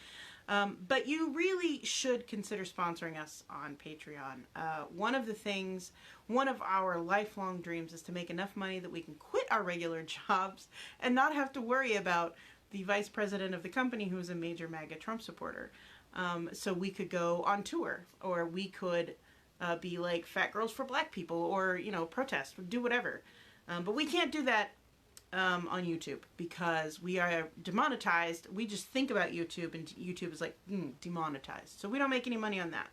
But you really should consider sponsoring us on Patreon. One of our lifelong dreams is to make enough money that we can quit our regular jobs and not have to worry about the vice president of the company who is a major MAGA Trump supporter. So we could go on tour, or we could be like Fat Girls for Black People, or, protest, do whatever. But we can't do that on YouTube because we are demonetized. We just think about YouTube, and YouTube is like, demonetized. So we don't make any money on that.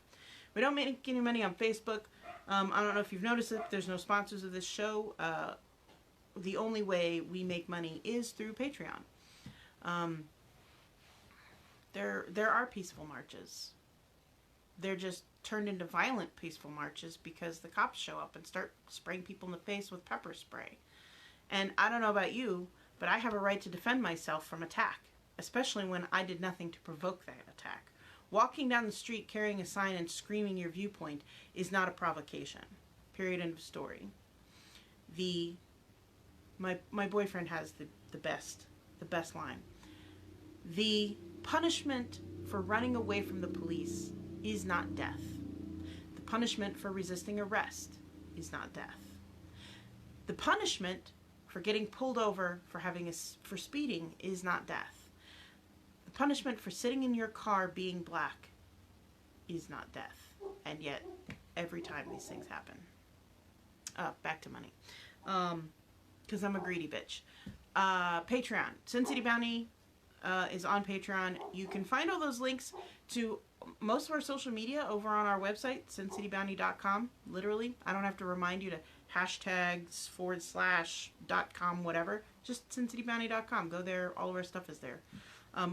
We don't make any money on Facebook. I don't know if you've noticed it. There's no sponsors of this show. The only way we make money is through Patreon. There are peaceful marches. They're just turned into violent peaceful marches because the cops show up and start spraying people in the face with pepper spray. And I don't know about you, but I have a right to defend myself from attack, especially when I did nothing to provoke that attack. Walking down the street carrying a sign and screaming your viewpoint is not a provocation. Period, end of story. My boyfriend has the best line. The punishment for running away from the police is not death. The punishment for resisting arrest is not death. The punishment for getting pulled over for speeding is not death. The punishment for sitting in your car being black is not death. And yet, every time these things happen. Back to money. Because I'm a greedy bitch. Patreon. SinCityBounty is on Patreon. You can find all those links to most of our social media over on our website, SinCityBounty.com. Literally. I don't have to remind you to hashtags /.com, whatever. Just SinCityBounty.com. Go there. All of our stuff is there.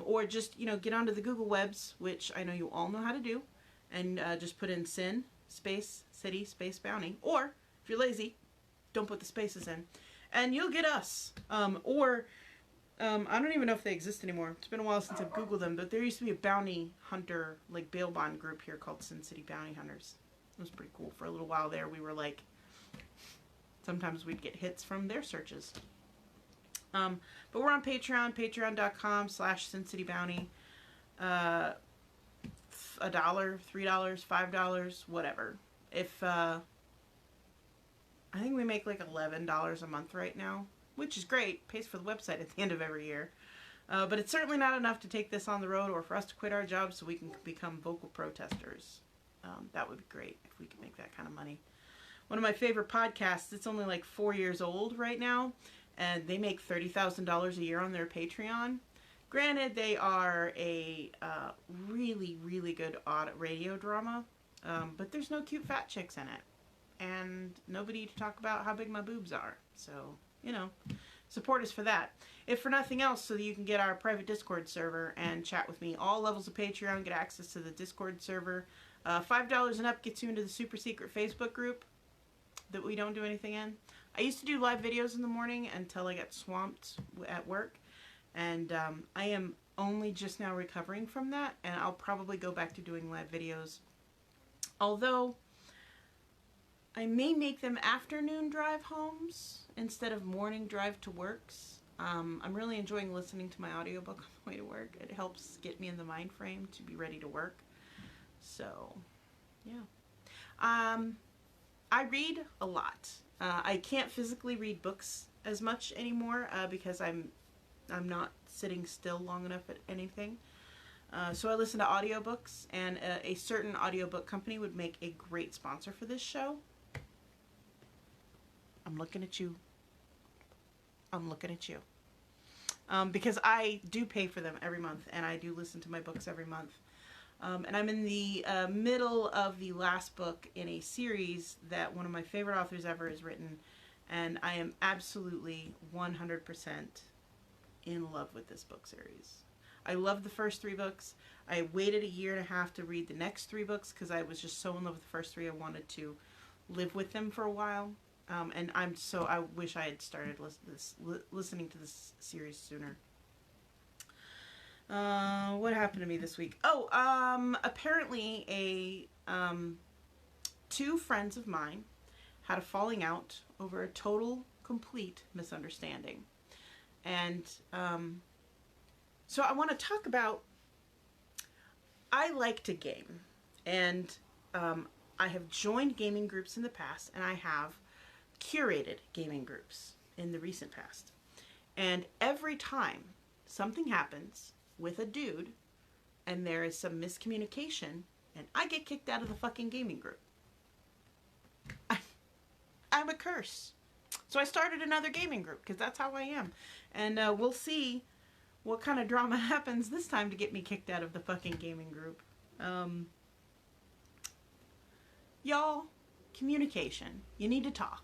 Or just, get onto the Google webs, which I know you all know how to do, and just put in Sin, space, City, space, Bounty. Or, if you're lazy, don't put the spaces in. And you'll get us. I don't even know if they exist anymore. It's been a while since I've Googled them, but there used to be a bounty hunter, like bail bond group here called Sin City Bounty Hunters. It was pretty cool. For a little while there, we were like, sometimes we'd get hits from their searches. But we're on Patreon, patreon.com/SinCityBounty. $1, $3, $5, whatever. I think we make like $11 a month right now, which is great. Pays for the website at the end of every year. But it's certainly not enough to take this on the road or for us to quit our jobs so we can become vocal protesters. That would be great if we could make that kind of money. One of my favorite podcasts, it's only like 4 years old right now, and they make $30,000 a year on their Patreon. Granted, they are a really, really good radio drama. But there's no cute fat chicks in it. And nobody to talk about how big my boobs are. So, you know, support us for that. If for nothing else, so that you can get our private Discord server and chat with me. All levels of Patreon get access to the Discord server. $5 and up gets you into the super secret Facebook group that we don't do anything in. I used to do live videos in the morning until I got swamped at work. And I am only just now recovering from that. And I'll probably go back to doing live videos. Although I may make them afternoon drive homes instead of morning drive to works. I'm really enjoying listening to my audiobook on the way to work. It helps get me in the mind frame to be ready to work. So, yeah. I read a lot. I can't physically read books as much anymore because I'm not sitting still long enough at anything. So I listen to audiobooks, and a certain audiobook company would make a great sponsor for this show. I'm looking at you. I'm looking at you. Because I do pay for them every month, and I do listen to my books every month. And I'm in the middle of the last book in a series that one of my favorite authors ever has written, and I am absolutely 100% in love with this book series. I love the first 3 books. I waited a year and a half to read the next 3 books because I was just so in love with the first 3. I wanted to live with them for a while. And I wish I had started listening to this series sooner. What happened to me this week? Apparently 2 friends of mine had a falling out over a total, complete misunderstanding. And, so I want to talk about, I like to game, and, I have joined gaming groups in the past, and I have curated gaming groups in the recent past. And every time something happens with a dude and there is some miscommunication and I get kicked out of the fucking gaming group, I'm a curse. So I started another gaming group because that's how I am. And we'll see what kind of drama happens this time to get me kicked out of the fucking gaming group. Y'all, communication. You need to talk.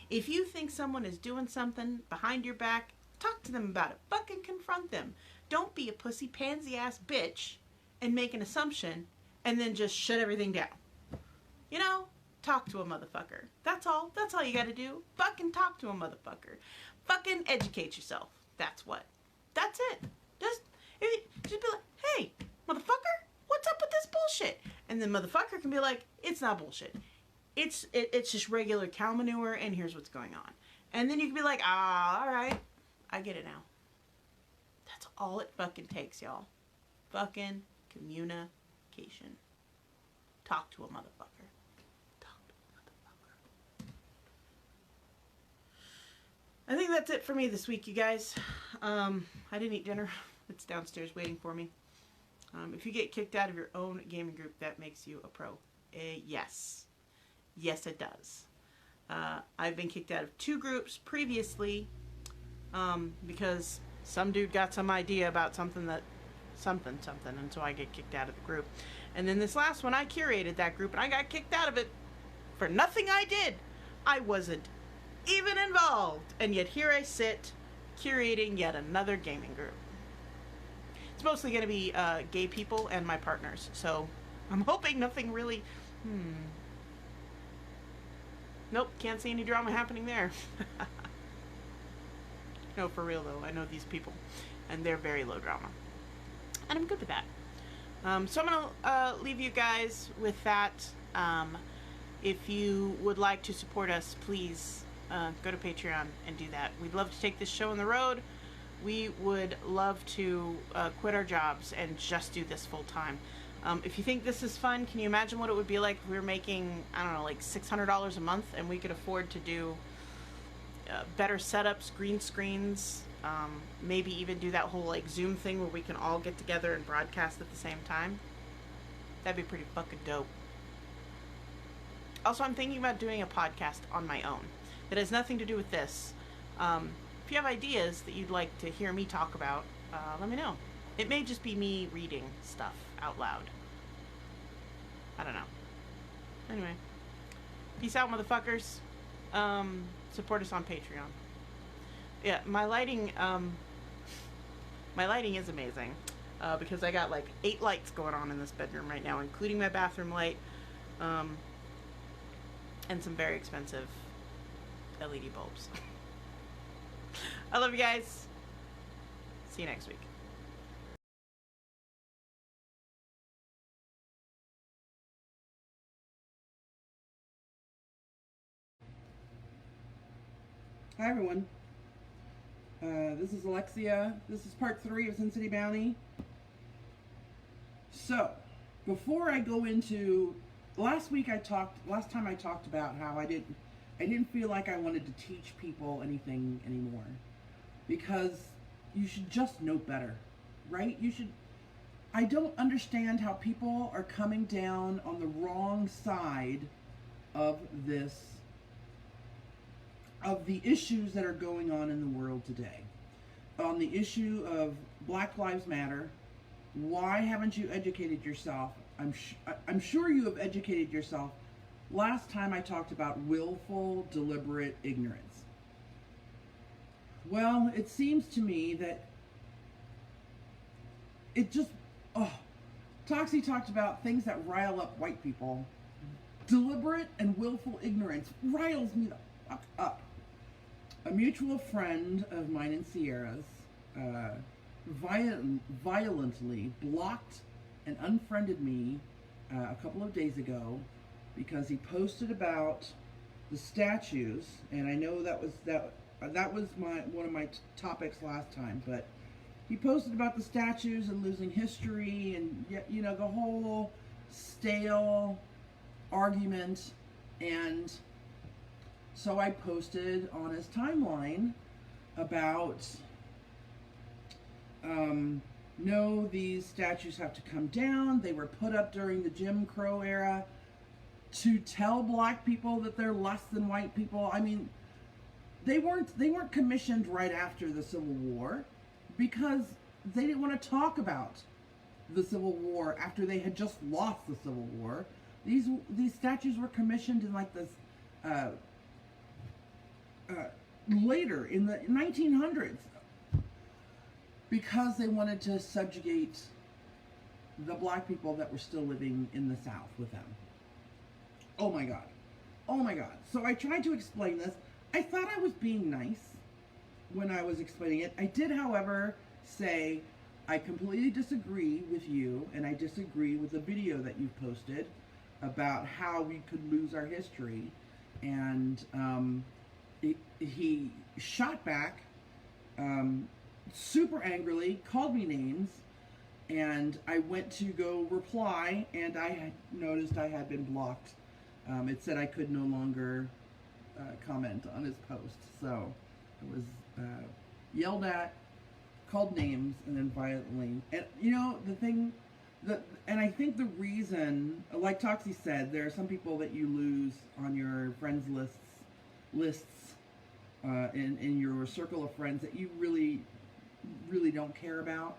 If you think someone is doing something behind your back, talk to them about it. Fucking confront them. Don't be a pussy pansy ass bitch and make an assumption and then just shut everything down. You know, talk to a motherfucker. That's all. That's all you gotta do. Fucking talk to a motherfucker. Fucking educate yourself. That's what. That's it. Just be like, hey, motherfucker, what's up with this bullshit? And then motherfucker can be like, it's not bullshit. It's just regular cow manure, and here's what's going on. And then you can be like, all right, I get it now. That's all it fucking takes, y'all. Fucking communication. Talk to a motherfucker. Talk to a motherfucker. I think that's it for me this week, you guys. I didn't eat dinner. It's downstairs waiting for me. If you get kicked out of your own gaming group, that makes you a pro. Yes. Yes, it does. I've been kicked out of 2 groups previously because some dude got some idea about something, and so I get kicked out of the group. And then this last one, I curated that group, and I got kicked out of it for nothing I did. I wasn't even involved, and yet here I sit curating yet another gaming group. It's mostly going to be gay people and my partners, so I'm hoping nothing really... Nope, can't see any drama happening there. No, for real though, I know these people, and they're very low drama. And I'm good with that. So I'm going to leave you guys with that. If you would like to support us, please go to Patreon and do that. We'd love to take this show on the road. We would love to quit our jobs and just do this full time. If you think this is fun, can you imagine what it would be like if we were making, I don't know, like $600 a month and we could afford to do better setups, green screens, maybe even do that whole like Zoom thing where we can all get together and broadcast at the same time? That'd be pretty fucking dope. Also, I'm thinking about doing a podcast on my own that has nothing to do with this. If you have ideas that you'd like to hear me talk about, let me know. It may just be me reading stuff out loud. I don't know. Anyway, peace out, motherfuckers. Support us on Patreon. Yeah, my lighting is amazing. Because I got like 8 lights going on in this bedroom right now, including my bathroom light, and some very expensive LED bulbs. I love you guys. See you next week. Hi everyone. This is Alexia. This is part 3 of SinCityBounty. So, before I go into last time I talked about how I didn't feel like I wanted to teach people anything anymore, because you should just know better, right? I don't understand how people are coming down on the wrong side of the issues that are going on in the world today. On the issue of Black Lives Matter, why haven't you educated yourself? I'm sure you have educated yourself. Last time I talked about willful, deliberate ignorance. Well, it seems to me that Toxi talked about things that rile up white people. Deliberate and willful ignorance riles me the fuck up. A mutual friend of mine and Sierra's violently blocked and unfriended me a couple of days ago because he posted about the statues, and I know that was one of my topics last time, but he posted about the statues and losing history and the whole stale argument. And so I posted on his timeline about, no, these statues have to come down. They were put up during the Jim Crow era to tell black people that they're less than white people. I mean, they weren't commissioned right after the Civil War because they didn't want to talk about the Civil War after they had just lost the Civil War. These statues were commissioned in like this later in the 1900s because they wanted to subjugate the black people that were still living in the South with them. Oh my God. Oh my God. So I tried to explain this. I thought I was being nice when I was explaining it. I did, however, say I completely disagree with you, and I disagree with the video that you posted about how we could lose our history. And he shot back super angrily, called me names, and I went to go reply, and I had noticed I had been blocked. It said I could no longer comment on his post, so I was yelled at, called names, and then violently. And and I think the reason, like Toxi said, there are some people that you lose on your friends lists in your circle of friends that you really don't care about.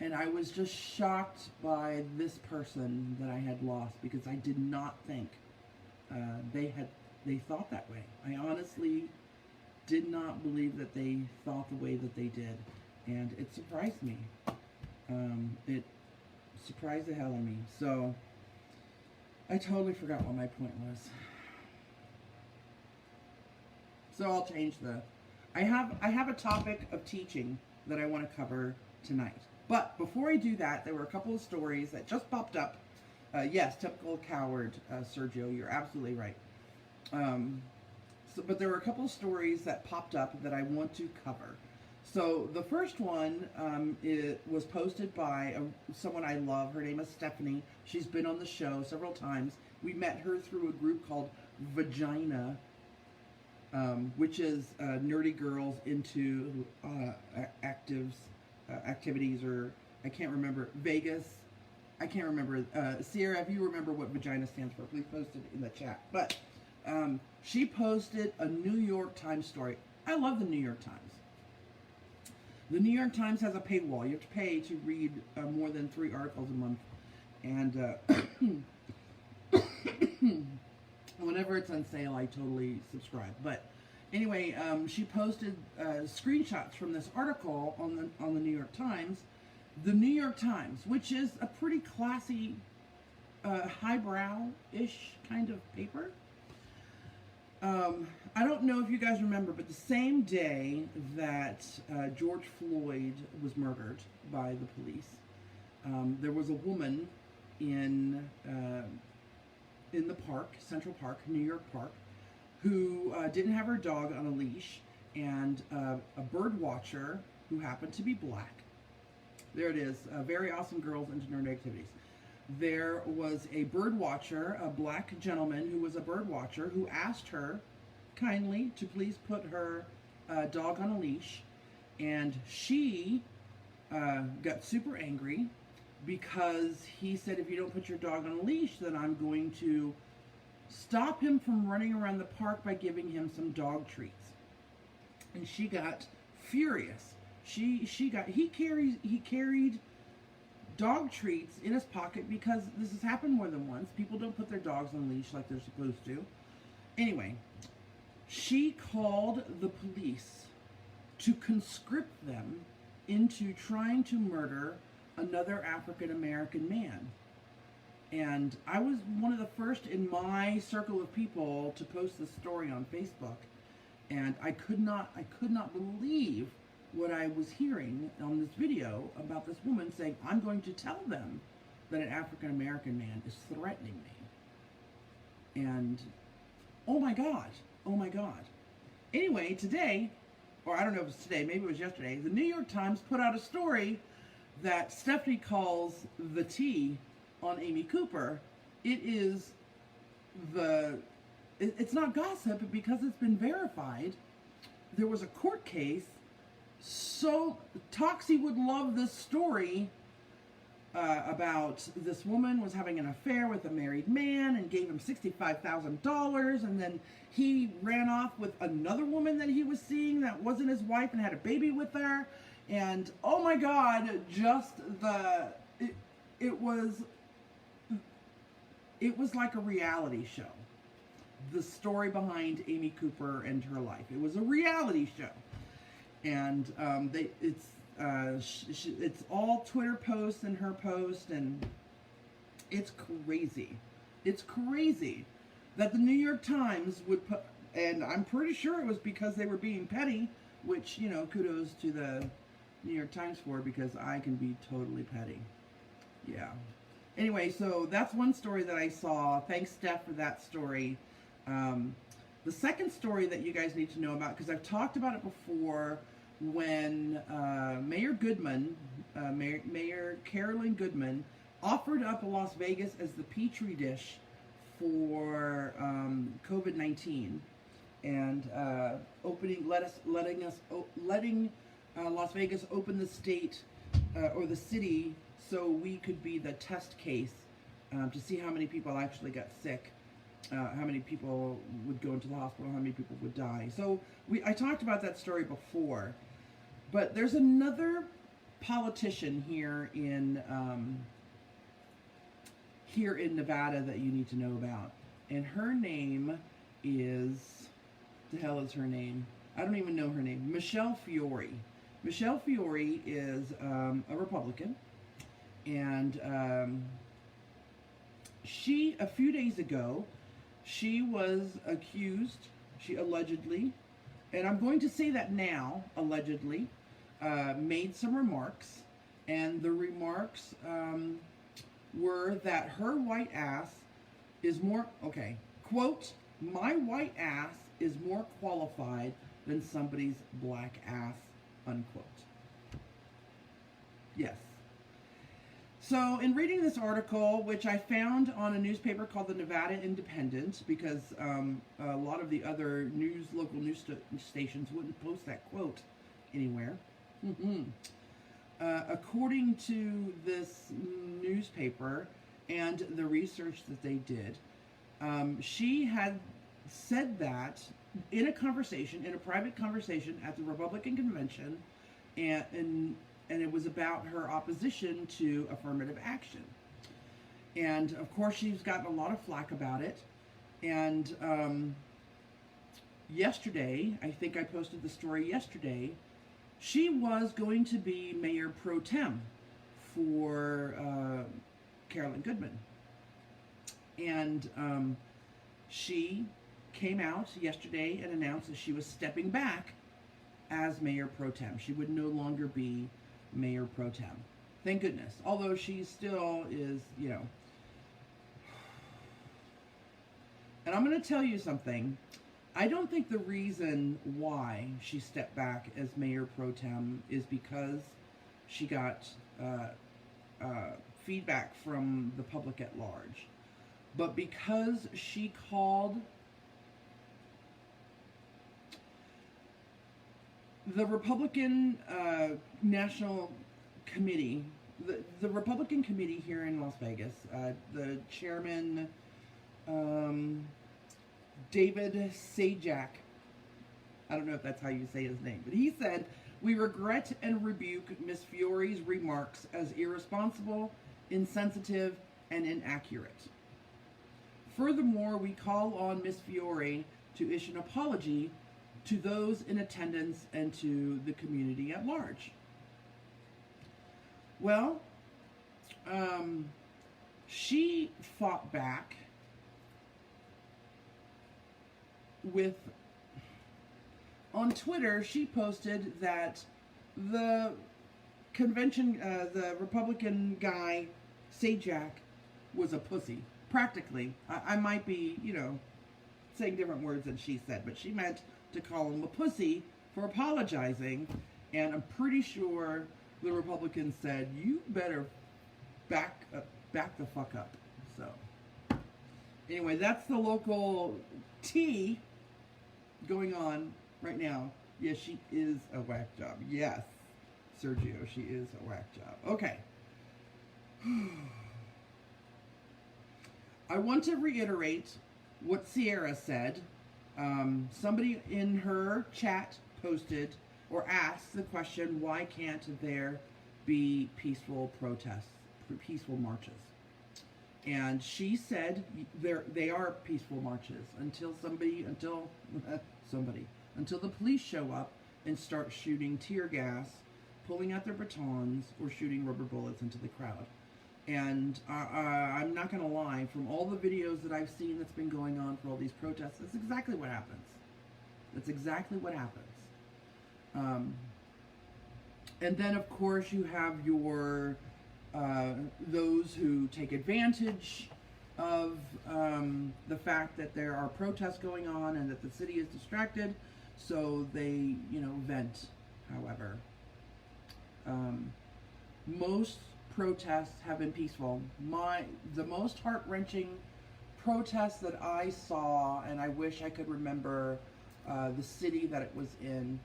And I was just shocked by this person that I had lost because I did not think they thought that way. I honestly did not believe that they thought the way that they did, and it surprised me. It surprised the hell out of me. So I totally forgot what my point was. So I'll change I have a topic of teaching that I want to cover tonight. But before I do that, there were a couple of stories that just popped up. Yes, typical coward, Sergio, you're absolutely right. But there were a couple of stories that popped up that I want to cover. So the first one was posted by someone I love. Her name is Stephanie. She's been on the show several times. We met her through a group called Vagina, which is nerdy girls into activities, or I can't remember, Vegas. I can't remember. Sierra, if you remember what Vagina stands for, please post it in the chat. But she posted a New York Times story. I love the New York Times. The New York Times has a paywall. You have to pay to read more than 3 articles a month. And Whenever it's on sale, I totally subscribe. But anyway, she posted screenshots from this article on the New York Times. The New York Times, which is a pretty classy, highbrow-ish kind of paper. I don't know if you guys remember, but the same day that George Floyd was murdered by the police, there was a woman in the park, Central Park, New York Park, who didn't have her dog on a leash, and a bird watcher who happened to be black. There it is, very awesome girls into nerd activities. There was a bird watcher, a black gentleman who was a bird watcher, who asked her kindly to please put her dog on a leash, and she got super angry because he said, if you don't put your dog on a leash, then I'm going to stop him from running around the park by giving him some dog treats. And she got furious. He carried dog treats in his pocket because this has happened more than once. People don't put their dogs on a leash like they're supposed to. Anyway, she called the police to conscript them into trying to murder another African American man. And I was one of the first in my circle of people to post this story on Facebook, and I could not believe what I was hearing on this video about this woman saying, I'm going to tell them that an African American man is threatening me. And oh my God. Anyway, today, or I don't know if it's today, maybe it was yesterday, the New York Times put out a story that Stephanie calls the tea on Amy Cooper. It's not gossip because it's been verified. There was a court case. So Toxi would love this story about this woman was having an affair with a married man and gave him $65,000, and then he ran off with another woman that he was seeing that wasn't his wife and had a baby with her. And oh my God, it was like a reality show. The story behind Amy Cooper and her life. It was a reality show. And it's all Twitter posts and her posts, and it's crazy. It's crazy that the New York Times would put, and I'm pretty sure it was because they were being petty, which, you know, kudos to the New York Times for, because I can be totally petty. Yeah. Anyway, so that's one story that I saw. Thanks, Steph, for that story. The second story that you guys need to know about, because I've talked about it before, when Mayor Goodman, Mayor Carolyn Goodman, offered up Las Vegas as the petri dish for COVID-19, and letting Las Vegas open the state or the city so we could be the test case to see how many people actually got sick. How many people would go into the hospital, how many people would die. So I talked about that story before, but there's another politician here in Nevada that you need to know about, and her name is, the hell is her name? I don't even know her name. Michelle Fiore. Michelle Fiore is a Republican, and she, a few days ago, she was accused, she allegedly, and I'm going to say that now, allegedly, made some remarks, and the remarks were that her white ass is more, okay, quote, my white ass is more qualified than somebody's black ass, unquote. Yes. So in reading this article, which I found on a newspaper called the Nevada Independent, because a lot of the other local news stations wouldn't post that quote anywhere. According to this newspaper and the research that they did, she had said that in a private conversation at the Republican convention, and it was about her opposition to affirmative action. And of course, she's gotten a lot of flack about it. And yesterday, I think I posted the story yesterday, she was going to be mayor pro tem for Carolyn Goodman. And she came out yesterday and announced that she was stepping back as mayor pro tem. She would no longer be mayor pro tem. Thank goodness. Although she still is, you know. And I'm going to tell you something. I don't think the reason why she stepped back as mayor pro tem is because she got feedback from the public at large, but because she called the Republican National Committee, the Republican Committee here in Las Vegas, the chairman, David Sajak, I don't know if that's how you say his name, but he said, "We regret and rebuke Ms. Fiore's remarks as irresponsible, insensitive, and inaccurate. Furthermore, we call on Ms. Fiore to issue an apology to those in attendance and to the community at large." Well, she fought back with, on Twitter, she posted that the convention, the Republican guy, Sajak, was a pussy. Practically. I might be, you know, saying different words than she said, but she meant to call him a pussy for apologizing, and I'm pretty sure the Republicans said, "You better back the fuck up." So, anyway, that's the local tea going on right now. Yes, she is a whack job. Yes, Sergio, she is a whack job. Okay. I want to reiterate what Sierra said. Somebody in her chat posted or asked the question, why can't there be peaceful protests, peaceful marches? And she said they are peaceful marches until the police show up and start shooting tear gas, pulling out their batons, or shooting rubber bullets into the crowd. And I'm not going to lie, from all the videos that I've seen that's been going on for all these protests, that's exactly what happens. That's exactly what happens. And then, of course, you have your those who take advantage of the fact that there are protests going on and that the city is distracted, so they, you know, vent. However, most protests have been peaceful. The most heart-wrenching protests that I saw, and I wish I could remember the city that it was in,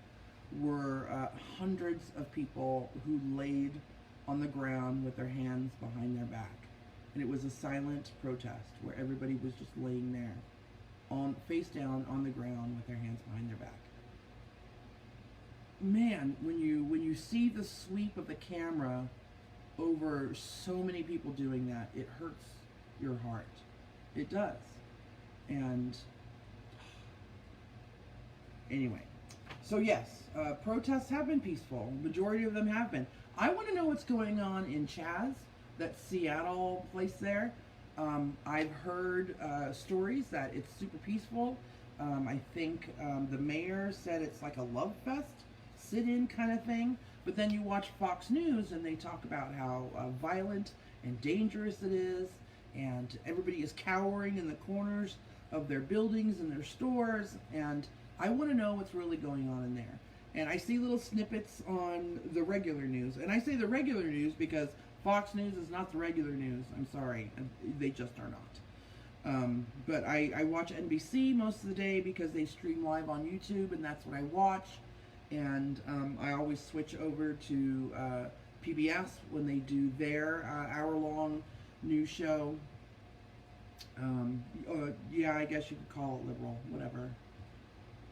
were hundreds of people who laid on the ground with their hands behind their back. And it was a silent protest where everybody was just laying there, face down on the ground with their hands behind their back. Man, when you see the sweep of the camera over so many people doing that, it hurts your heart. It does. And anyway, so yes, protests have been peaceful. Majority of them have been. I want to know what's going on in Chaz, that Seattle place there. I've heard stories that it's super peaceful. I think the mayor said it's like a love fest, sit-in kind of thing. But then you watch Fox News and they talk about how violent and dangerous it is, and everybody is cowering in the corners of their buildings and their stores, and I want to know what's really going on in there. And I see little snippets on the regular news, and I say the regular news because Fox News is not the regular news. I'm sorry, they just are not. But I watch NBC most of the day because they stream live on YouTube, and that's what I watch. And I always switch over to PBS when they do their hour-long news show. Yeah, I guess you could call it liberal, whatever.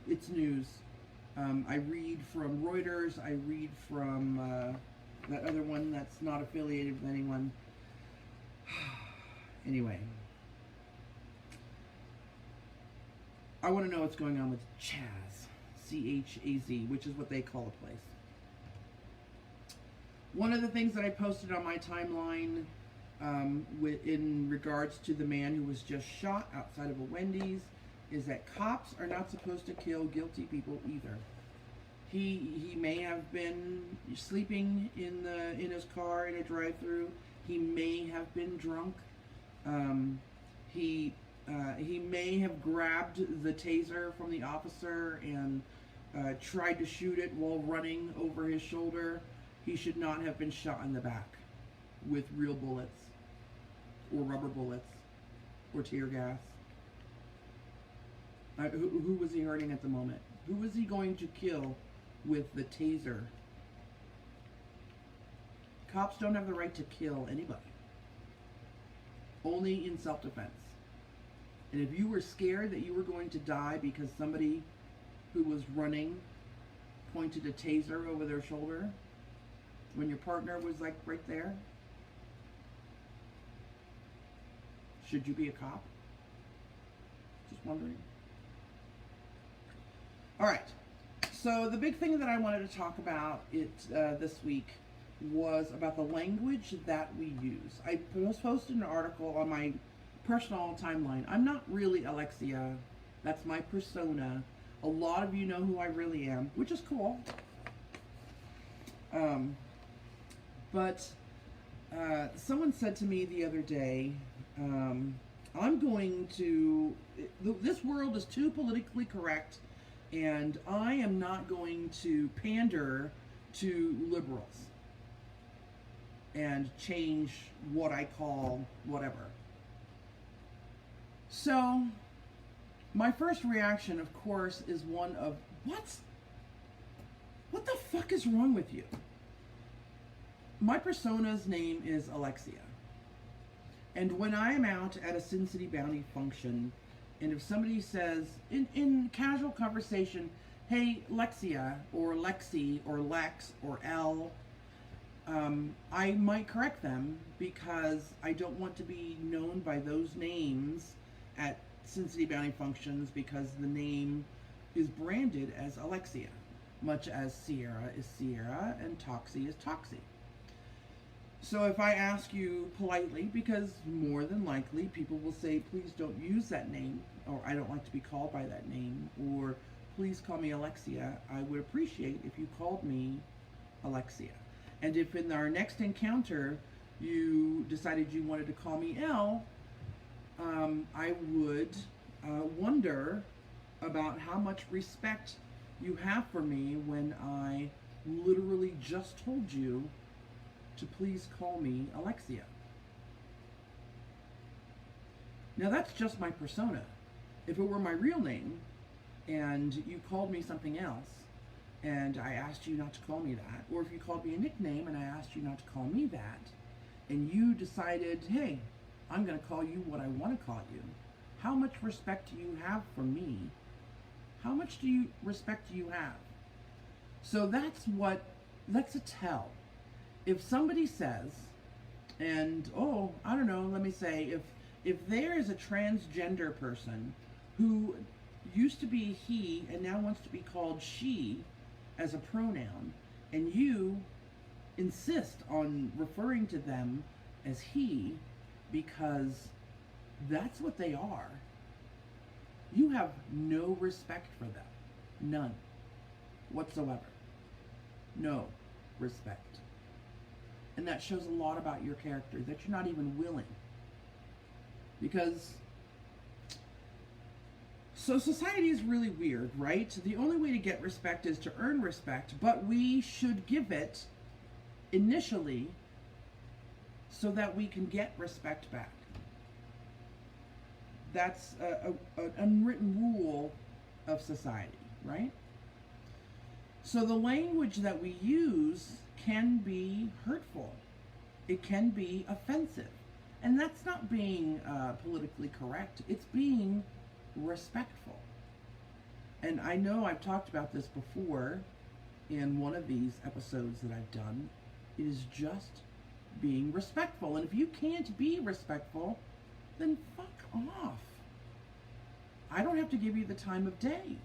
It's news. I read from Reuters. I read from that other one that's not affiliated with anyone. Anyway. I want to know what's going on with Chaz, C-H-A-Z, which is what they call the place. One of the things that I posted on my timeline in regards to the man who was just shot outside of a Wendy's is that cops are not supposed to kill guilty people either. He may have been sleeping in his car in a drive-thru. He may have been drunk. He may have grabbed the taser from the officer and tried to shoot it while running over his shoulder. He should not have been shot in the back with real bullets or rubber bullets or tear gas. Who was he hurting at the moment? Who was he going to kill with the taser? Cops don't have the right to kill anybody. Only in self-defense. And if you were scared that you were going to die because somebody who was running pointed a taser over their shoulder when your partner was like right there, should you be a cop? Just wondering. All right. So the big thing that I wanted to talk about this week was about the language that we use. I posted an article on my personal timeline. I'm not really Alexia. That's my persona. A lot of you know who I really am, which is cool. But someone said to me the other day, this world is too politically correct, and I am not going to pander to liberals and change what I call whatever. So, my first reaction, of course, is one of, what the fuck is wrong with you? My persona's name is Alexia. And when I am out at a SinCityBounty function, and if somebody says, in casual conversation, hey, Lexia, or Lexi, or Lex, or L, I might correct them because I don't want to be known by those names at SinCityBounty functions because the name is branded as Alexia, much as Sierra is Sierra and Toxi is Toxi. So if I ask you politely, because more than likely people will say, please don't use that name, or I don't like to be called by that name, or please call me Alexia, I would appreciate if you called me Alexia. And if in our next encounter you decided you wanted to call me L, I would wonder about how much respect you have for me when I literally just told you to please call me Alexia. Now that's just my persona. If it were my real name and you called me something else and I asked you not to call me that, or if you called me a nickname and I asked you not to call me that, and you decided, hey, I'm going to call you what I want to call you, how much respect do you have for me? How much respect do you have? So that's a tell. If somebody says, and I don't know, let me say, if there is a transgender person who used to be he and now wants to be called she as a pronoun, and you insist on referring to them as he because that's what they are, you have no respect for them. None whatsoever. No respect. And that shows a lot about your character, that you're not even willing. Because, so society is really weird, right? The only way to get respect is to earn respect, but we should give it initially so that we can get respect back. That's an unwritten rule of society, right? So the language that we use can be hurtful. It can be offensive. And that's not being politically correct. It's being respectful. And I know I've talked about this before in one of these episodes that I've done. It is just being respectful. And if you can't be respectful, then fuck off. I don't have to give you the time of day.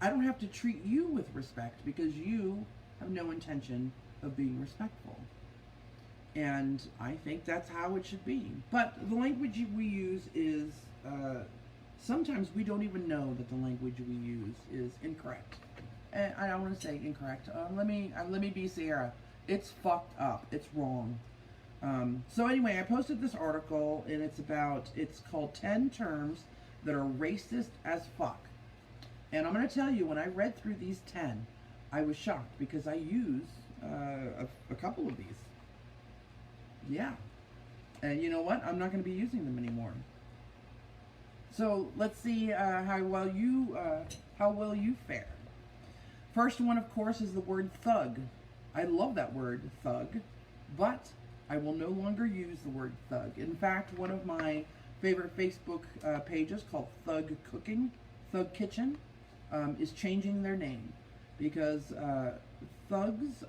I don't have to treat you with respect because you have no intention of being respectful. And I think that's how it should be. But the language we use is, sometimes we don't even know that the language we use is incorrect. And I don't want to say incorrect. Let me be Sierra. It's fucked up. It's wrong. So anyway, I posted this article, and it's called 10 terms that are racist as fuck. And I'm going to tell you, when I read through these 10, I was shocked because I use a couple of these. Yeah. And you know what? I'm not going to be using them anymore. So let's see how well you fare. First one, of course, is the word thug. I love that word, thug, but I will no longer use the word thug. In fact, one of my favorite Facebook pages called Thug Kitchen, is changing their name because thugs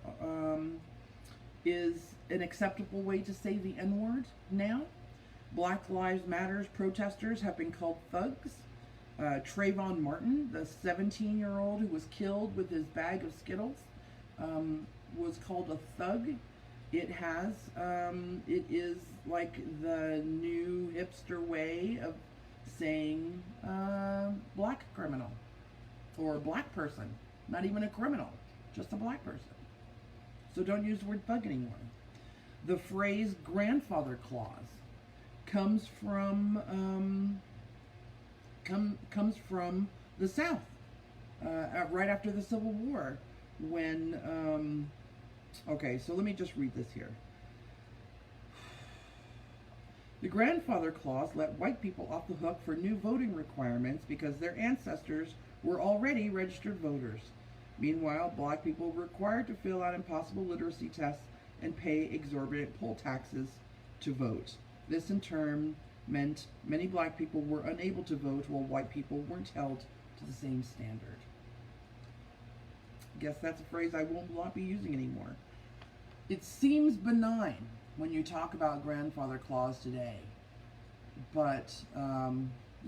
is an acceptable way to say the N-word now. Black Lives Matter protesters have been called thugs. Trayvon Martin, the 17-year-old who was killed with his bag of Skittles, was called a thug. It is like the new hipster way of saying black criminal or black person. Not even a criminal, just a black person. So don't use the word thug anymore. The phrase grandfather clause comes from the South, right after the Civil War, when okay, so let me just read this here. The grandfather clause let white people off the hook for new voting requirements because their ancestors were already registered voters. Meanwhile, black people were required to fill out impossible literacy tests and pay exorbitant poll taxes to vote. This in turn meant many black people were unable to vote while white people weren't held to the same standard. Guess that's a phrase I will not be using anymore. It seems benign when you talk about grandfather clause today, but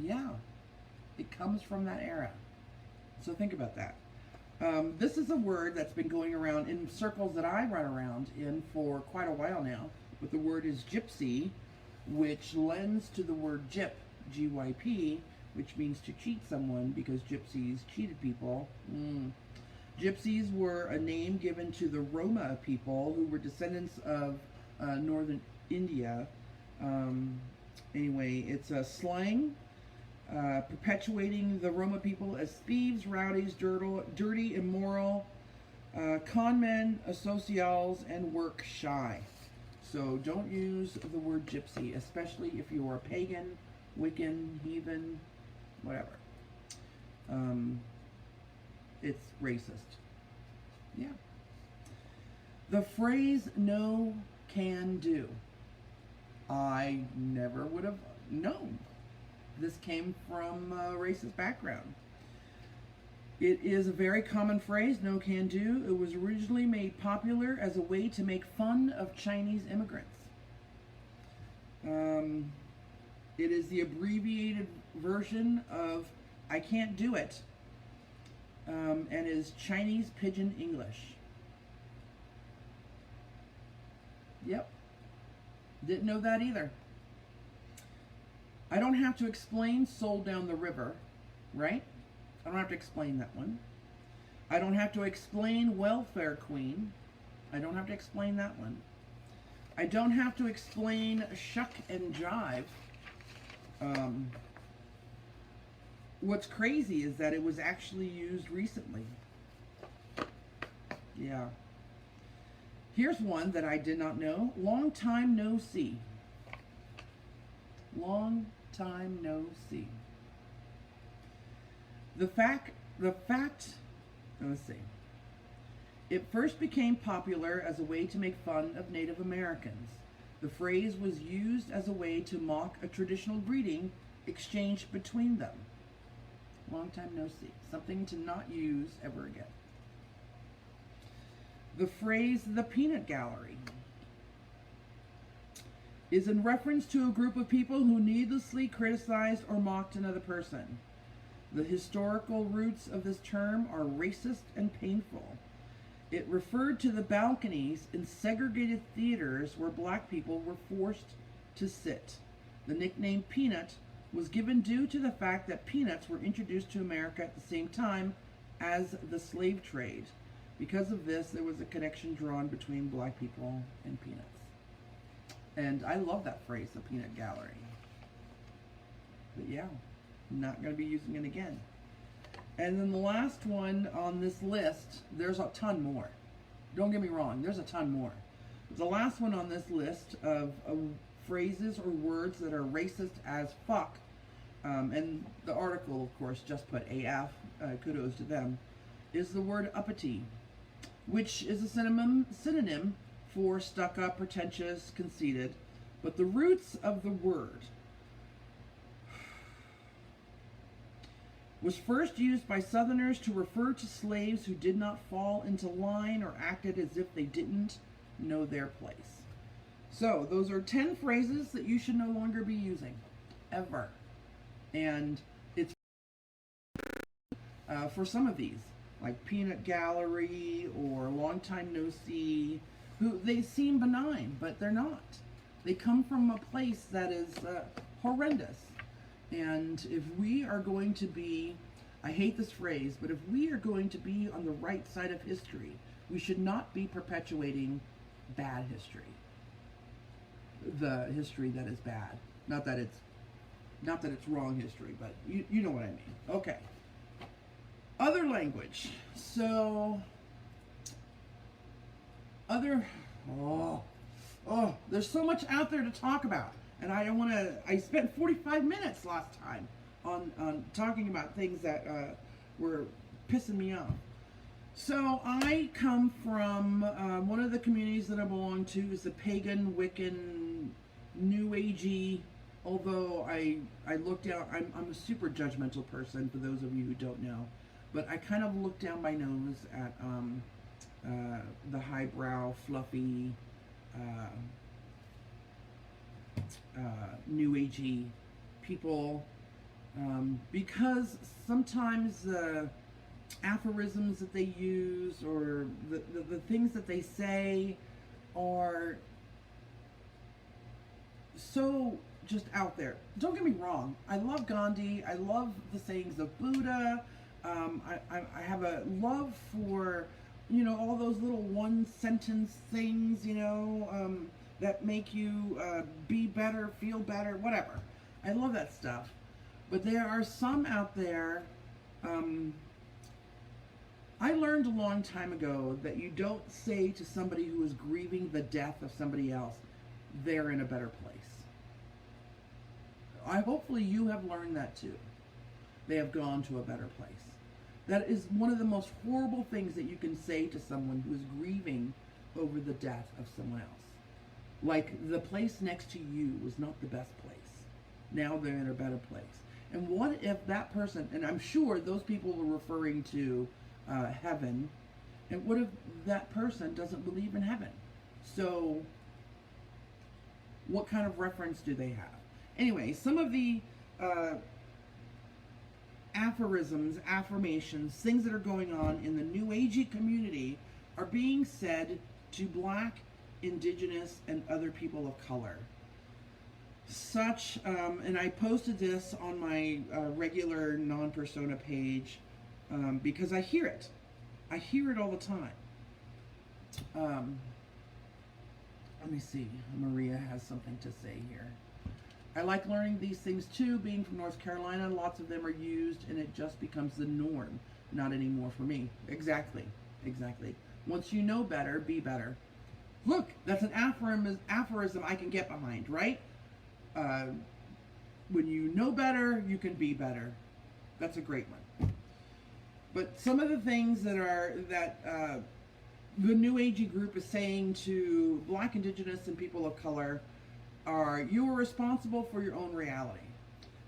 yeah, it comes from that era. So think about that. This is a word that's been going around in circles that I run around in for quite a while now, but the word is gypsy, which lends to the word gyp, G-Y-P, which means to cheat someone because gypsies cheated people. Gypsies were a name given to the Roma people who were descendants of northern India. Anyway, it's a slang perpetuating the Roma people as thieves, rowdies, dirty, immoral, conmen, asocials, and work shy. So don't use the word gypsy, especially if you're a pagan, Wiccan, heathen, whatever. It's racist. Yeah. The phrase no can do. I never would have known. This came from a racist background. It is a very common phrase, no can do. It was originally made popular as a way to make fun of Chinese immigrants. It is the abbreviated version of I can't do it, and is Chinese Pidgin English. Yep. Didn't know that either. I don't have to explain Soul Down the River, right? I don't have to explain that one. I don't have to explain Welfare Queen. I don't have to explain that one. I don't have to explain Shuck and Jive. What's crazy is that it was actually used recently. Yeah. Here's one that I did not know. Long time no see. Long time no see. The fact, let's see. It first became popular as a way to make fun of Native Americans. The phrase was used as a way to mock a traditional greeting exchanged between them. Long time no see. Something to not use ever again. The phrase the peanut gallery. is in reference to a group of people who needlessly criticized or mocked another person. The historical roots of this term are racist and painful. It referred to the balconies in segregated theaters where black people were forced to sit. The nickname peanut was given due to the fact that peanuts were introduced to America at the same time as the slave trade. Because of this, there was a connection drawn between black people and peanuts. And I love that phrase, the peanut gallery. But yeah, I'm not going to be using it again. And then the last one on this list, there's a ton more. Don't get me wrong, there's a ton more. The last one on this list of phrases or words that are racist as fuck, and the article, of course, just put AF, kudos to them, is the word uppity, which is a synonym for stuck up, pretentious, conceited. But the roots of the word was first used by Southerners to refer to slaves who did not fall into line or acted as if they didn't know their place. So those are 10 phrases that you should no longer be using, ever. And it's for some of these, like peanut gallery or long time no see, who they seem benign, but they're not. They come from a place that is horrendous. And if we are going to be, I hate this phrase, but if we are going to be on the right side of history, we should not be perpetuating bad history. The history that is bad. Not that it's wrong history, but you know what I mean. Okay. Other language. So there's so much out there to talk about. And I spent 45 minutes last time on talking about things that were pissing me off. So I come from one of the communities that I belong to is the pagan, Wiccan, New Agey. Although I look down, I'm a super judgmental person for those of you who don't know, but I kind of look down my nose at the highbrow, fluffy, New Agey people because sometimes aphorisms that they use or the things that they say are so just out there. Don't get me wrong, I love Gandhi, I love the sayings of Buddha, I have a love for, all those little one sentence things, that make you be better, feel better, whatever. I love that stuff. But there are some out there, I learned a long time ago that you don't say to somebody who is grieving the death of somebody else, they're in a better place. Hopefully you have learned that too. They have gone to a better place. That is one of the most horrible things that you can say to someone who is grieving over the death of someone else. Like, the place next to you was not the best place. Now they're in a better place. And what if that person, and I'm sure those people were referring to heaven, and what if that person doesn't believe in heaven? So, what kind of reference do they have? Anyway, some of the aphorisms, affirmations, things that are going on in the New Agey community are being said to Black, Indigenous, and other people of color. Such, and I posted this on my regular non-persona page because I hear it. I hear it all the time. Let me see. Maria has something to say here. I like learning these things too. Being from North Carolina, lots of them are used and it just becomes the norm. Not anymore for me. Exactly. Once you know better, be better. Look, that's an aphorism I can get behind, right? When you know better, you can be better. That's a great one. But some of the things that the New Agey group is saying to Black, Indigenous, and people of color are, you are responsible for your own reality.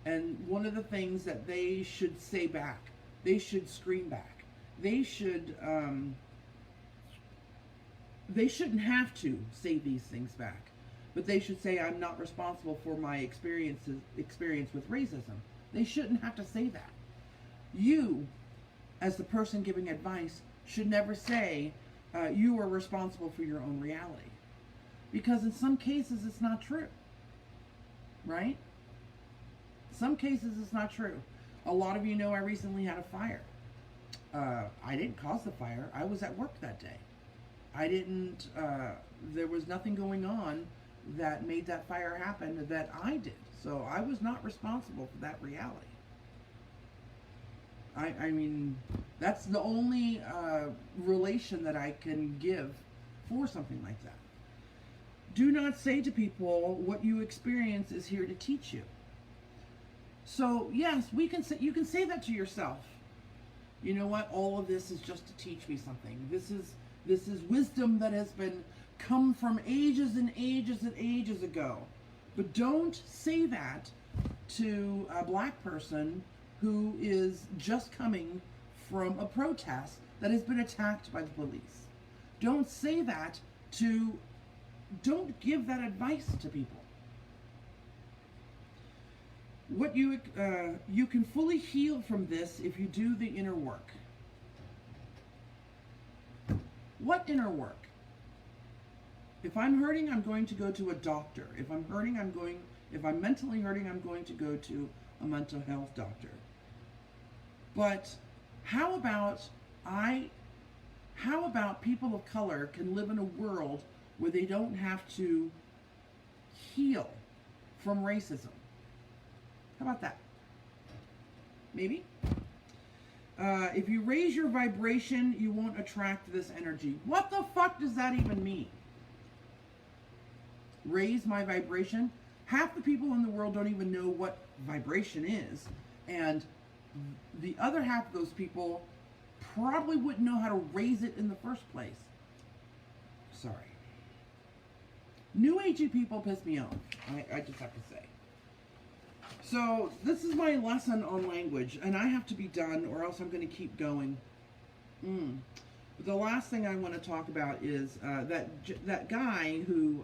And one of the things that they should say back, they should scream back. They shouldn't have to say these things back. but they should say I'm not responsible for my experience with racism. They shouldn't have to say that. You, as the person giving advice, should never say you are responsible for your own reality. Because in some cases it's not true. Right? Some cases it's not true. A lot of you know I recently had a fire. I didn't cause the fire. I was at work that day. I didn't, there was nothing going on that made that fire happen that I did. So I was not responsible for that reality. I mean, that's the only relation that I can give for something like that. Do not say to people what you experience is here to teach you. So yes, you can say that to yourself. You know what? All of this is just to teach me something. This is wisdom that has been come from ages and ages and ages ago. But don't say that to a black person who is just coming from a protest that has been attacked by the police. Don't say that don't give that advice to people. What you can fully heal from this if you do the inner work. What inner work? If I'm hurting, I'm going to go to a doctor. If I'm mentally hurting, I'm going to go to a mental health doctor. But how about people of color can live in a world where they don't have to heal from racism? How about that? Maybe? If you raise your vibration, you won't attract this energy. What the fuck does that even mean? Raise my vibration? Half the people in the world don't even know what vibration is. And the other half of those people probably wouldn't know how to raise it in the first place. Sorry. New Agey people piss me off. I just have to say. So this is my lesson on language, and I have to be done or else I'm going to keep going. The last thing I want to talk about is that guy who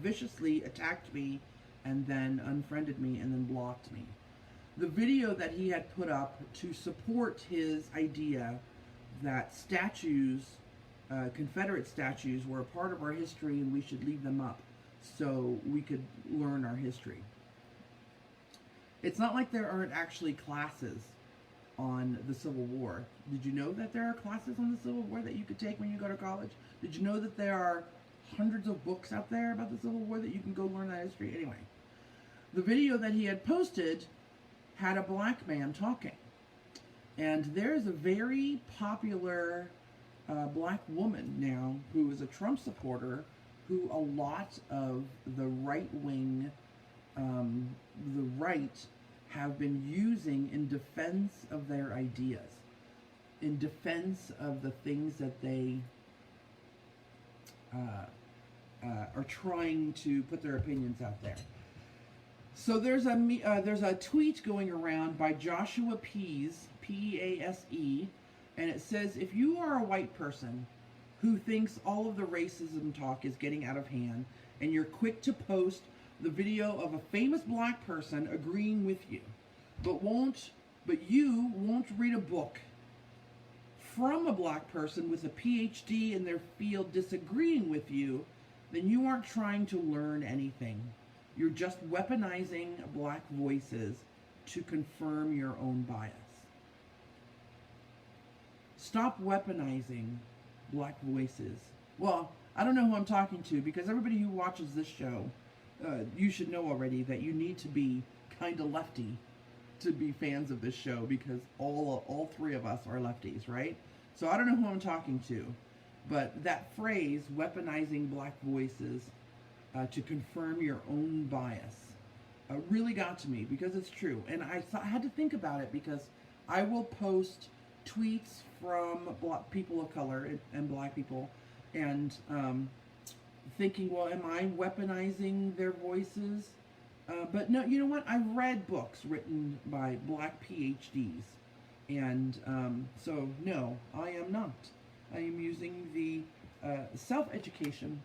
viciously attacked me and then unfriended me and then blocked me. The video that he had put up to support his idea that statues, Confederate statues, were a part of our history and we should leave them up so we could learn our history. It's not like there aren't actually classes on the Civil War. Did you know that there are classes on the Civil War that you could take when you go to college? Did you know that there are hundreds of books out there about the Civil War that you can go learn that history? Anyway, the video that he had posted had a black man talking. And there's a very popular black woman now who is a Trump supporter who a lot of the right-wing, the right, have been using in defense of their ideas, in defense of the things that they are trying to put their opinions out there. So there's a tweet going around by Joshua Pease, P-E-A-S-E, and it says, if you are a white person who thinks all of the racism talk is getting out of hand, and you're quick to post the video of a famous black person agreeing with you, but you won't read a book from a black person with a PhD in their field disagreeing with you, then you aren't trying to learn anything. You're just weaponizing black voices to confirm your own bias. Stop weaponizing black voices. Well, I don't know who I'm talking to, because everybody who watches this show, you should know already that you need to be kind of lefty to be fans of this show, because all three of us are lefties, right? So I don't know who I'm talking to, but that phrase, weaponizing black voices to confirm your own bias, really got to me, because it's true. And I had to think about it, because I will post tweets from people of color and black people, and thinking, well, am I weaponizing their voices? But no, you know what? I've read books written by black PhDs, and so no, I am not. I am using the self-education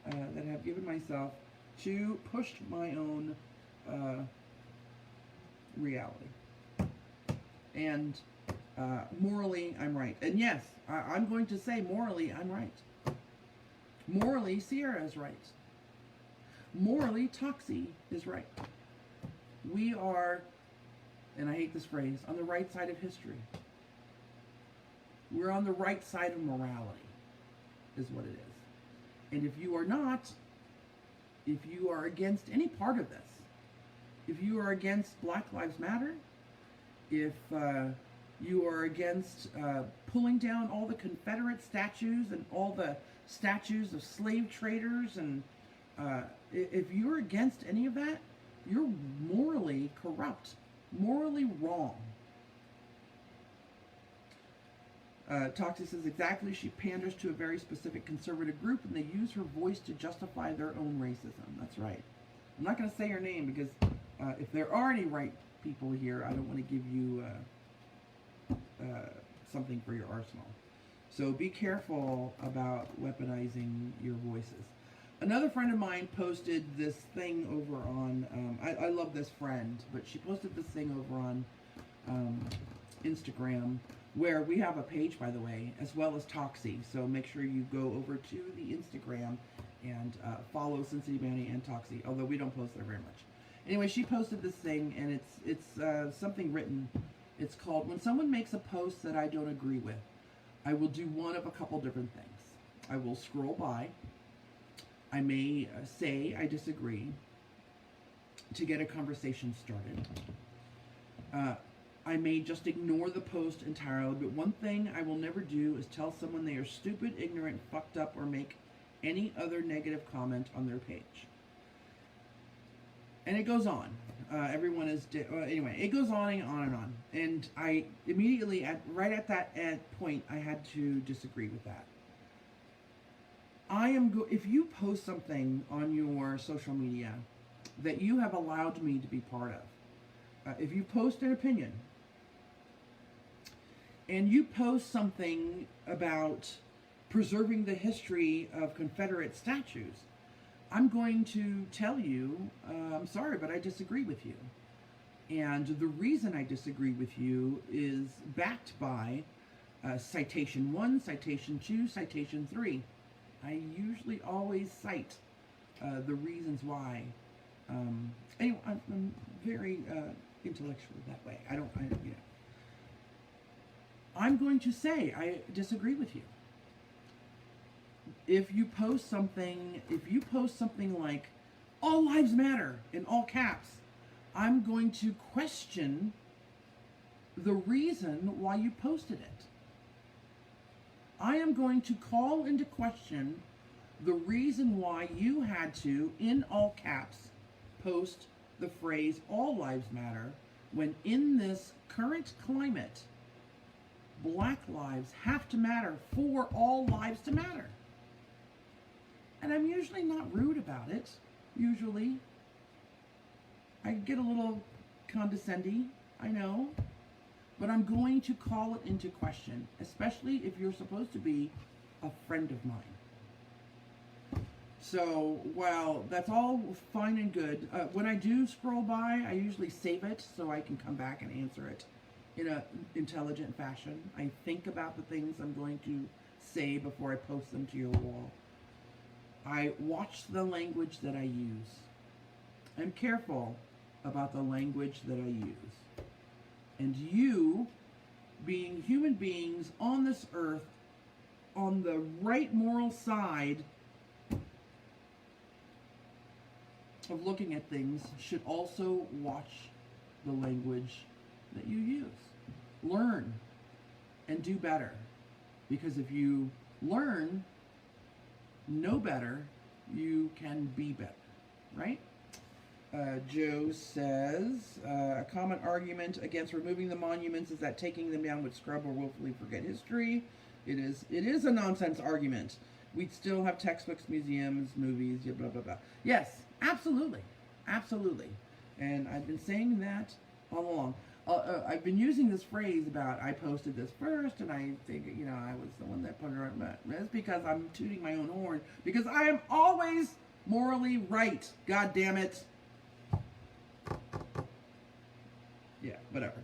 that have given myself to push my own reality. And morally, I'm right. And yes, I'm going to say morally, I'm right. Morally, Sierra is right. Morally, Toxi is right. We are, and I hate this phrase, on the right side of history. We're on the right side of morality, is what it is. And if you are not, if you are against any part of this, if you are against Black Lives Matter, if you are against pulling down all the Confederate statues and all the statues of slave traders, and if you're against any of that, you're morally corrupt, morally wrong. Toxi says, exactly, she panders to a very specific conservative group and they use her voice to justify their own racism. That's right. I'm not going to say her name because if there are any right people here, I don't want to give you something for your arsenal. So be careful about weaponizing your voices. Another friend of mine posted this thing over on, I love this friend, but she posted this thing over on Instagram, where we have a page, by the way, as well as Toxi. So make sure you go over to the Instagram and follow SinCityBounty and Toxi, although we don't post there very much. Anyway, she posted this thing, and it's something written. It's called, when someone makes a post that I don't agree with, I will do one of a couple different things. I will scroll by. I may say I disagree to get a conversation started. I may just ignore the post entirely, but one thing I will never do is tell someone they are stupid, ignorant, fucked up, or make any other negative comment on their page. And it goes on. Everyone is... anyway, it goes on and on and on. And I immediately, right at that point, I had to disagree with that. If you post something on your social media that you have allowed me to be part of, if you post an opinion, and you post something about preserving the history of Confederate statues, I'm going to tell you, I'm sorry, but I disagree with you. And the reason I disagree with you is backed by citation 1, citation 2, citation 3. I usually always cite the reasons why. Anyway, I'm very intellectual that way. I'm going to say I disagree with you. If you post something like "All Lives Matter" in all caps, I'm going to question the reason why you posted it. I am going to call into question the reason why you had to, in all caps, post the phrase "All Lives Matter" when in this current climate, Black lives have to matter for all lives to matter. And I'm usually not rude about it. Usually. I get a little condescending, I know. But I'm going to call it into question, especially if you're supposed to be a friend of mine. So, while that's all fine and good, when I do scroll by, I usually save it so I can come back and answer it in an intelligent fashion. I think about the things I'm going to say before I post them to your wall. I watch the language that I use. I'm careful about the language that I use. And you, being human beings on this earth, on the right moral side of looking at things, should also watch the language that you use. Learn and do better. Because if you learn, know better, you can be better, right? Joe says, a common argument against removing the monuments is that taking them down would scrub or willfully forget history. It is a nonsense argument. We'd still have textbooks, museums, movies, blah, blah, blah. Yes, absolutely. Absolutely. And I've been saying that all along. I've been using this phrase about I posted this first, and I think, I was the one on that part. That's because I'm tooting my own horn. Because I am always morally right. God damn it. Yeah, whatever.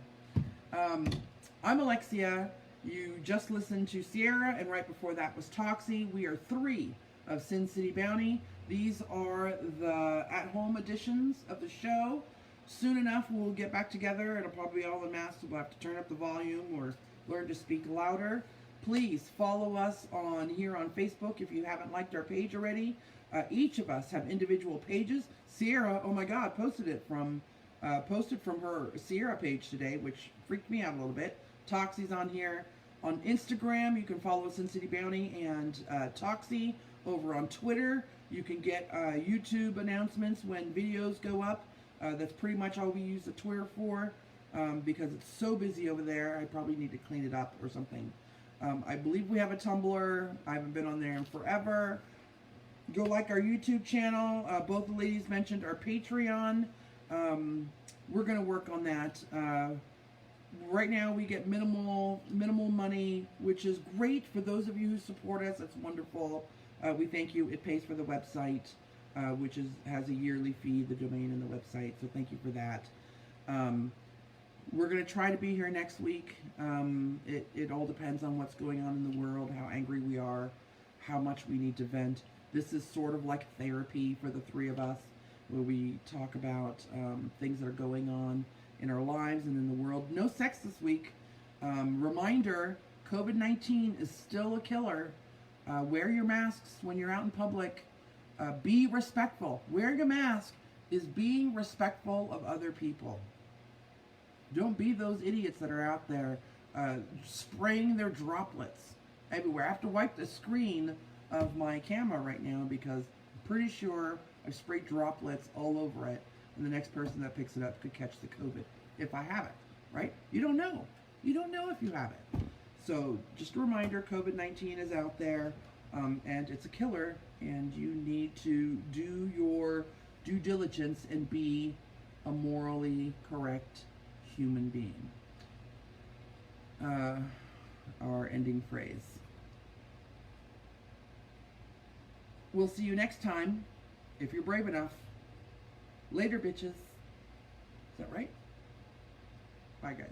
I'm Alexia. You just listened to Sierra, and right before that was Toxi. We are 3 of Sin City Bounty. These are the at-home editions of the show. Soon enough, we'll get back together. It'll probably be all in masks. We'll have to turn up the volume or learn to speak louder. Please follow us here on Facebook if you haven't liked our page already. Each of us have individual pages. Sierra, oh my God, posted from her Sierra page today, which freaked me out a little bit. Toxi's on here. On Instagram, you can follow SinCityBounty and Toxi. Over on Twitter, you can get YouTube announcements when videos go up. That's pretty much all we use the Twitter for, because it's so busy over there. I probably need to clean it up or something. I believe we have a Tumblr. I haven't been on there in forever. Go like our YouTube channel. Both the ladies mentioned our Patreon. We're going to work on that. Right now we get minimal money, which is great for those of you who support us. That's wonderful. We thank you. It pays for the website, which has a yearly fee, the domain and the website. So thank you for that. We're going to try to be here next week. It all depends on what's going on in the world, how angry we are, how much we need to vent. This is sort of like therapy for the 3 of us, where we talk about things that are going on in our lives and in the world. No sex this week. Reminder, COVID-19 is still a killer. Wear your masks when you're out in public. Be respectful. Wearing a mask is being respectful of other people. Don't be those idiots that are out there spraying their droplets everywhere. I have to wipe the screen of my camera right now because I'm pretty sure I've sprayed droplets all over it, and the next person that picks it up could catch the COVID if I have it, right? You don't know. You don't know if you have it. So just a reminder, COVID-19 is out there, and it's a killer, and you need to do your due diligence and be a morally correct human being. Our ending phrase. We'll see you next time, if you're brave enough. Later, bitches. Is that right? Bye, guys.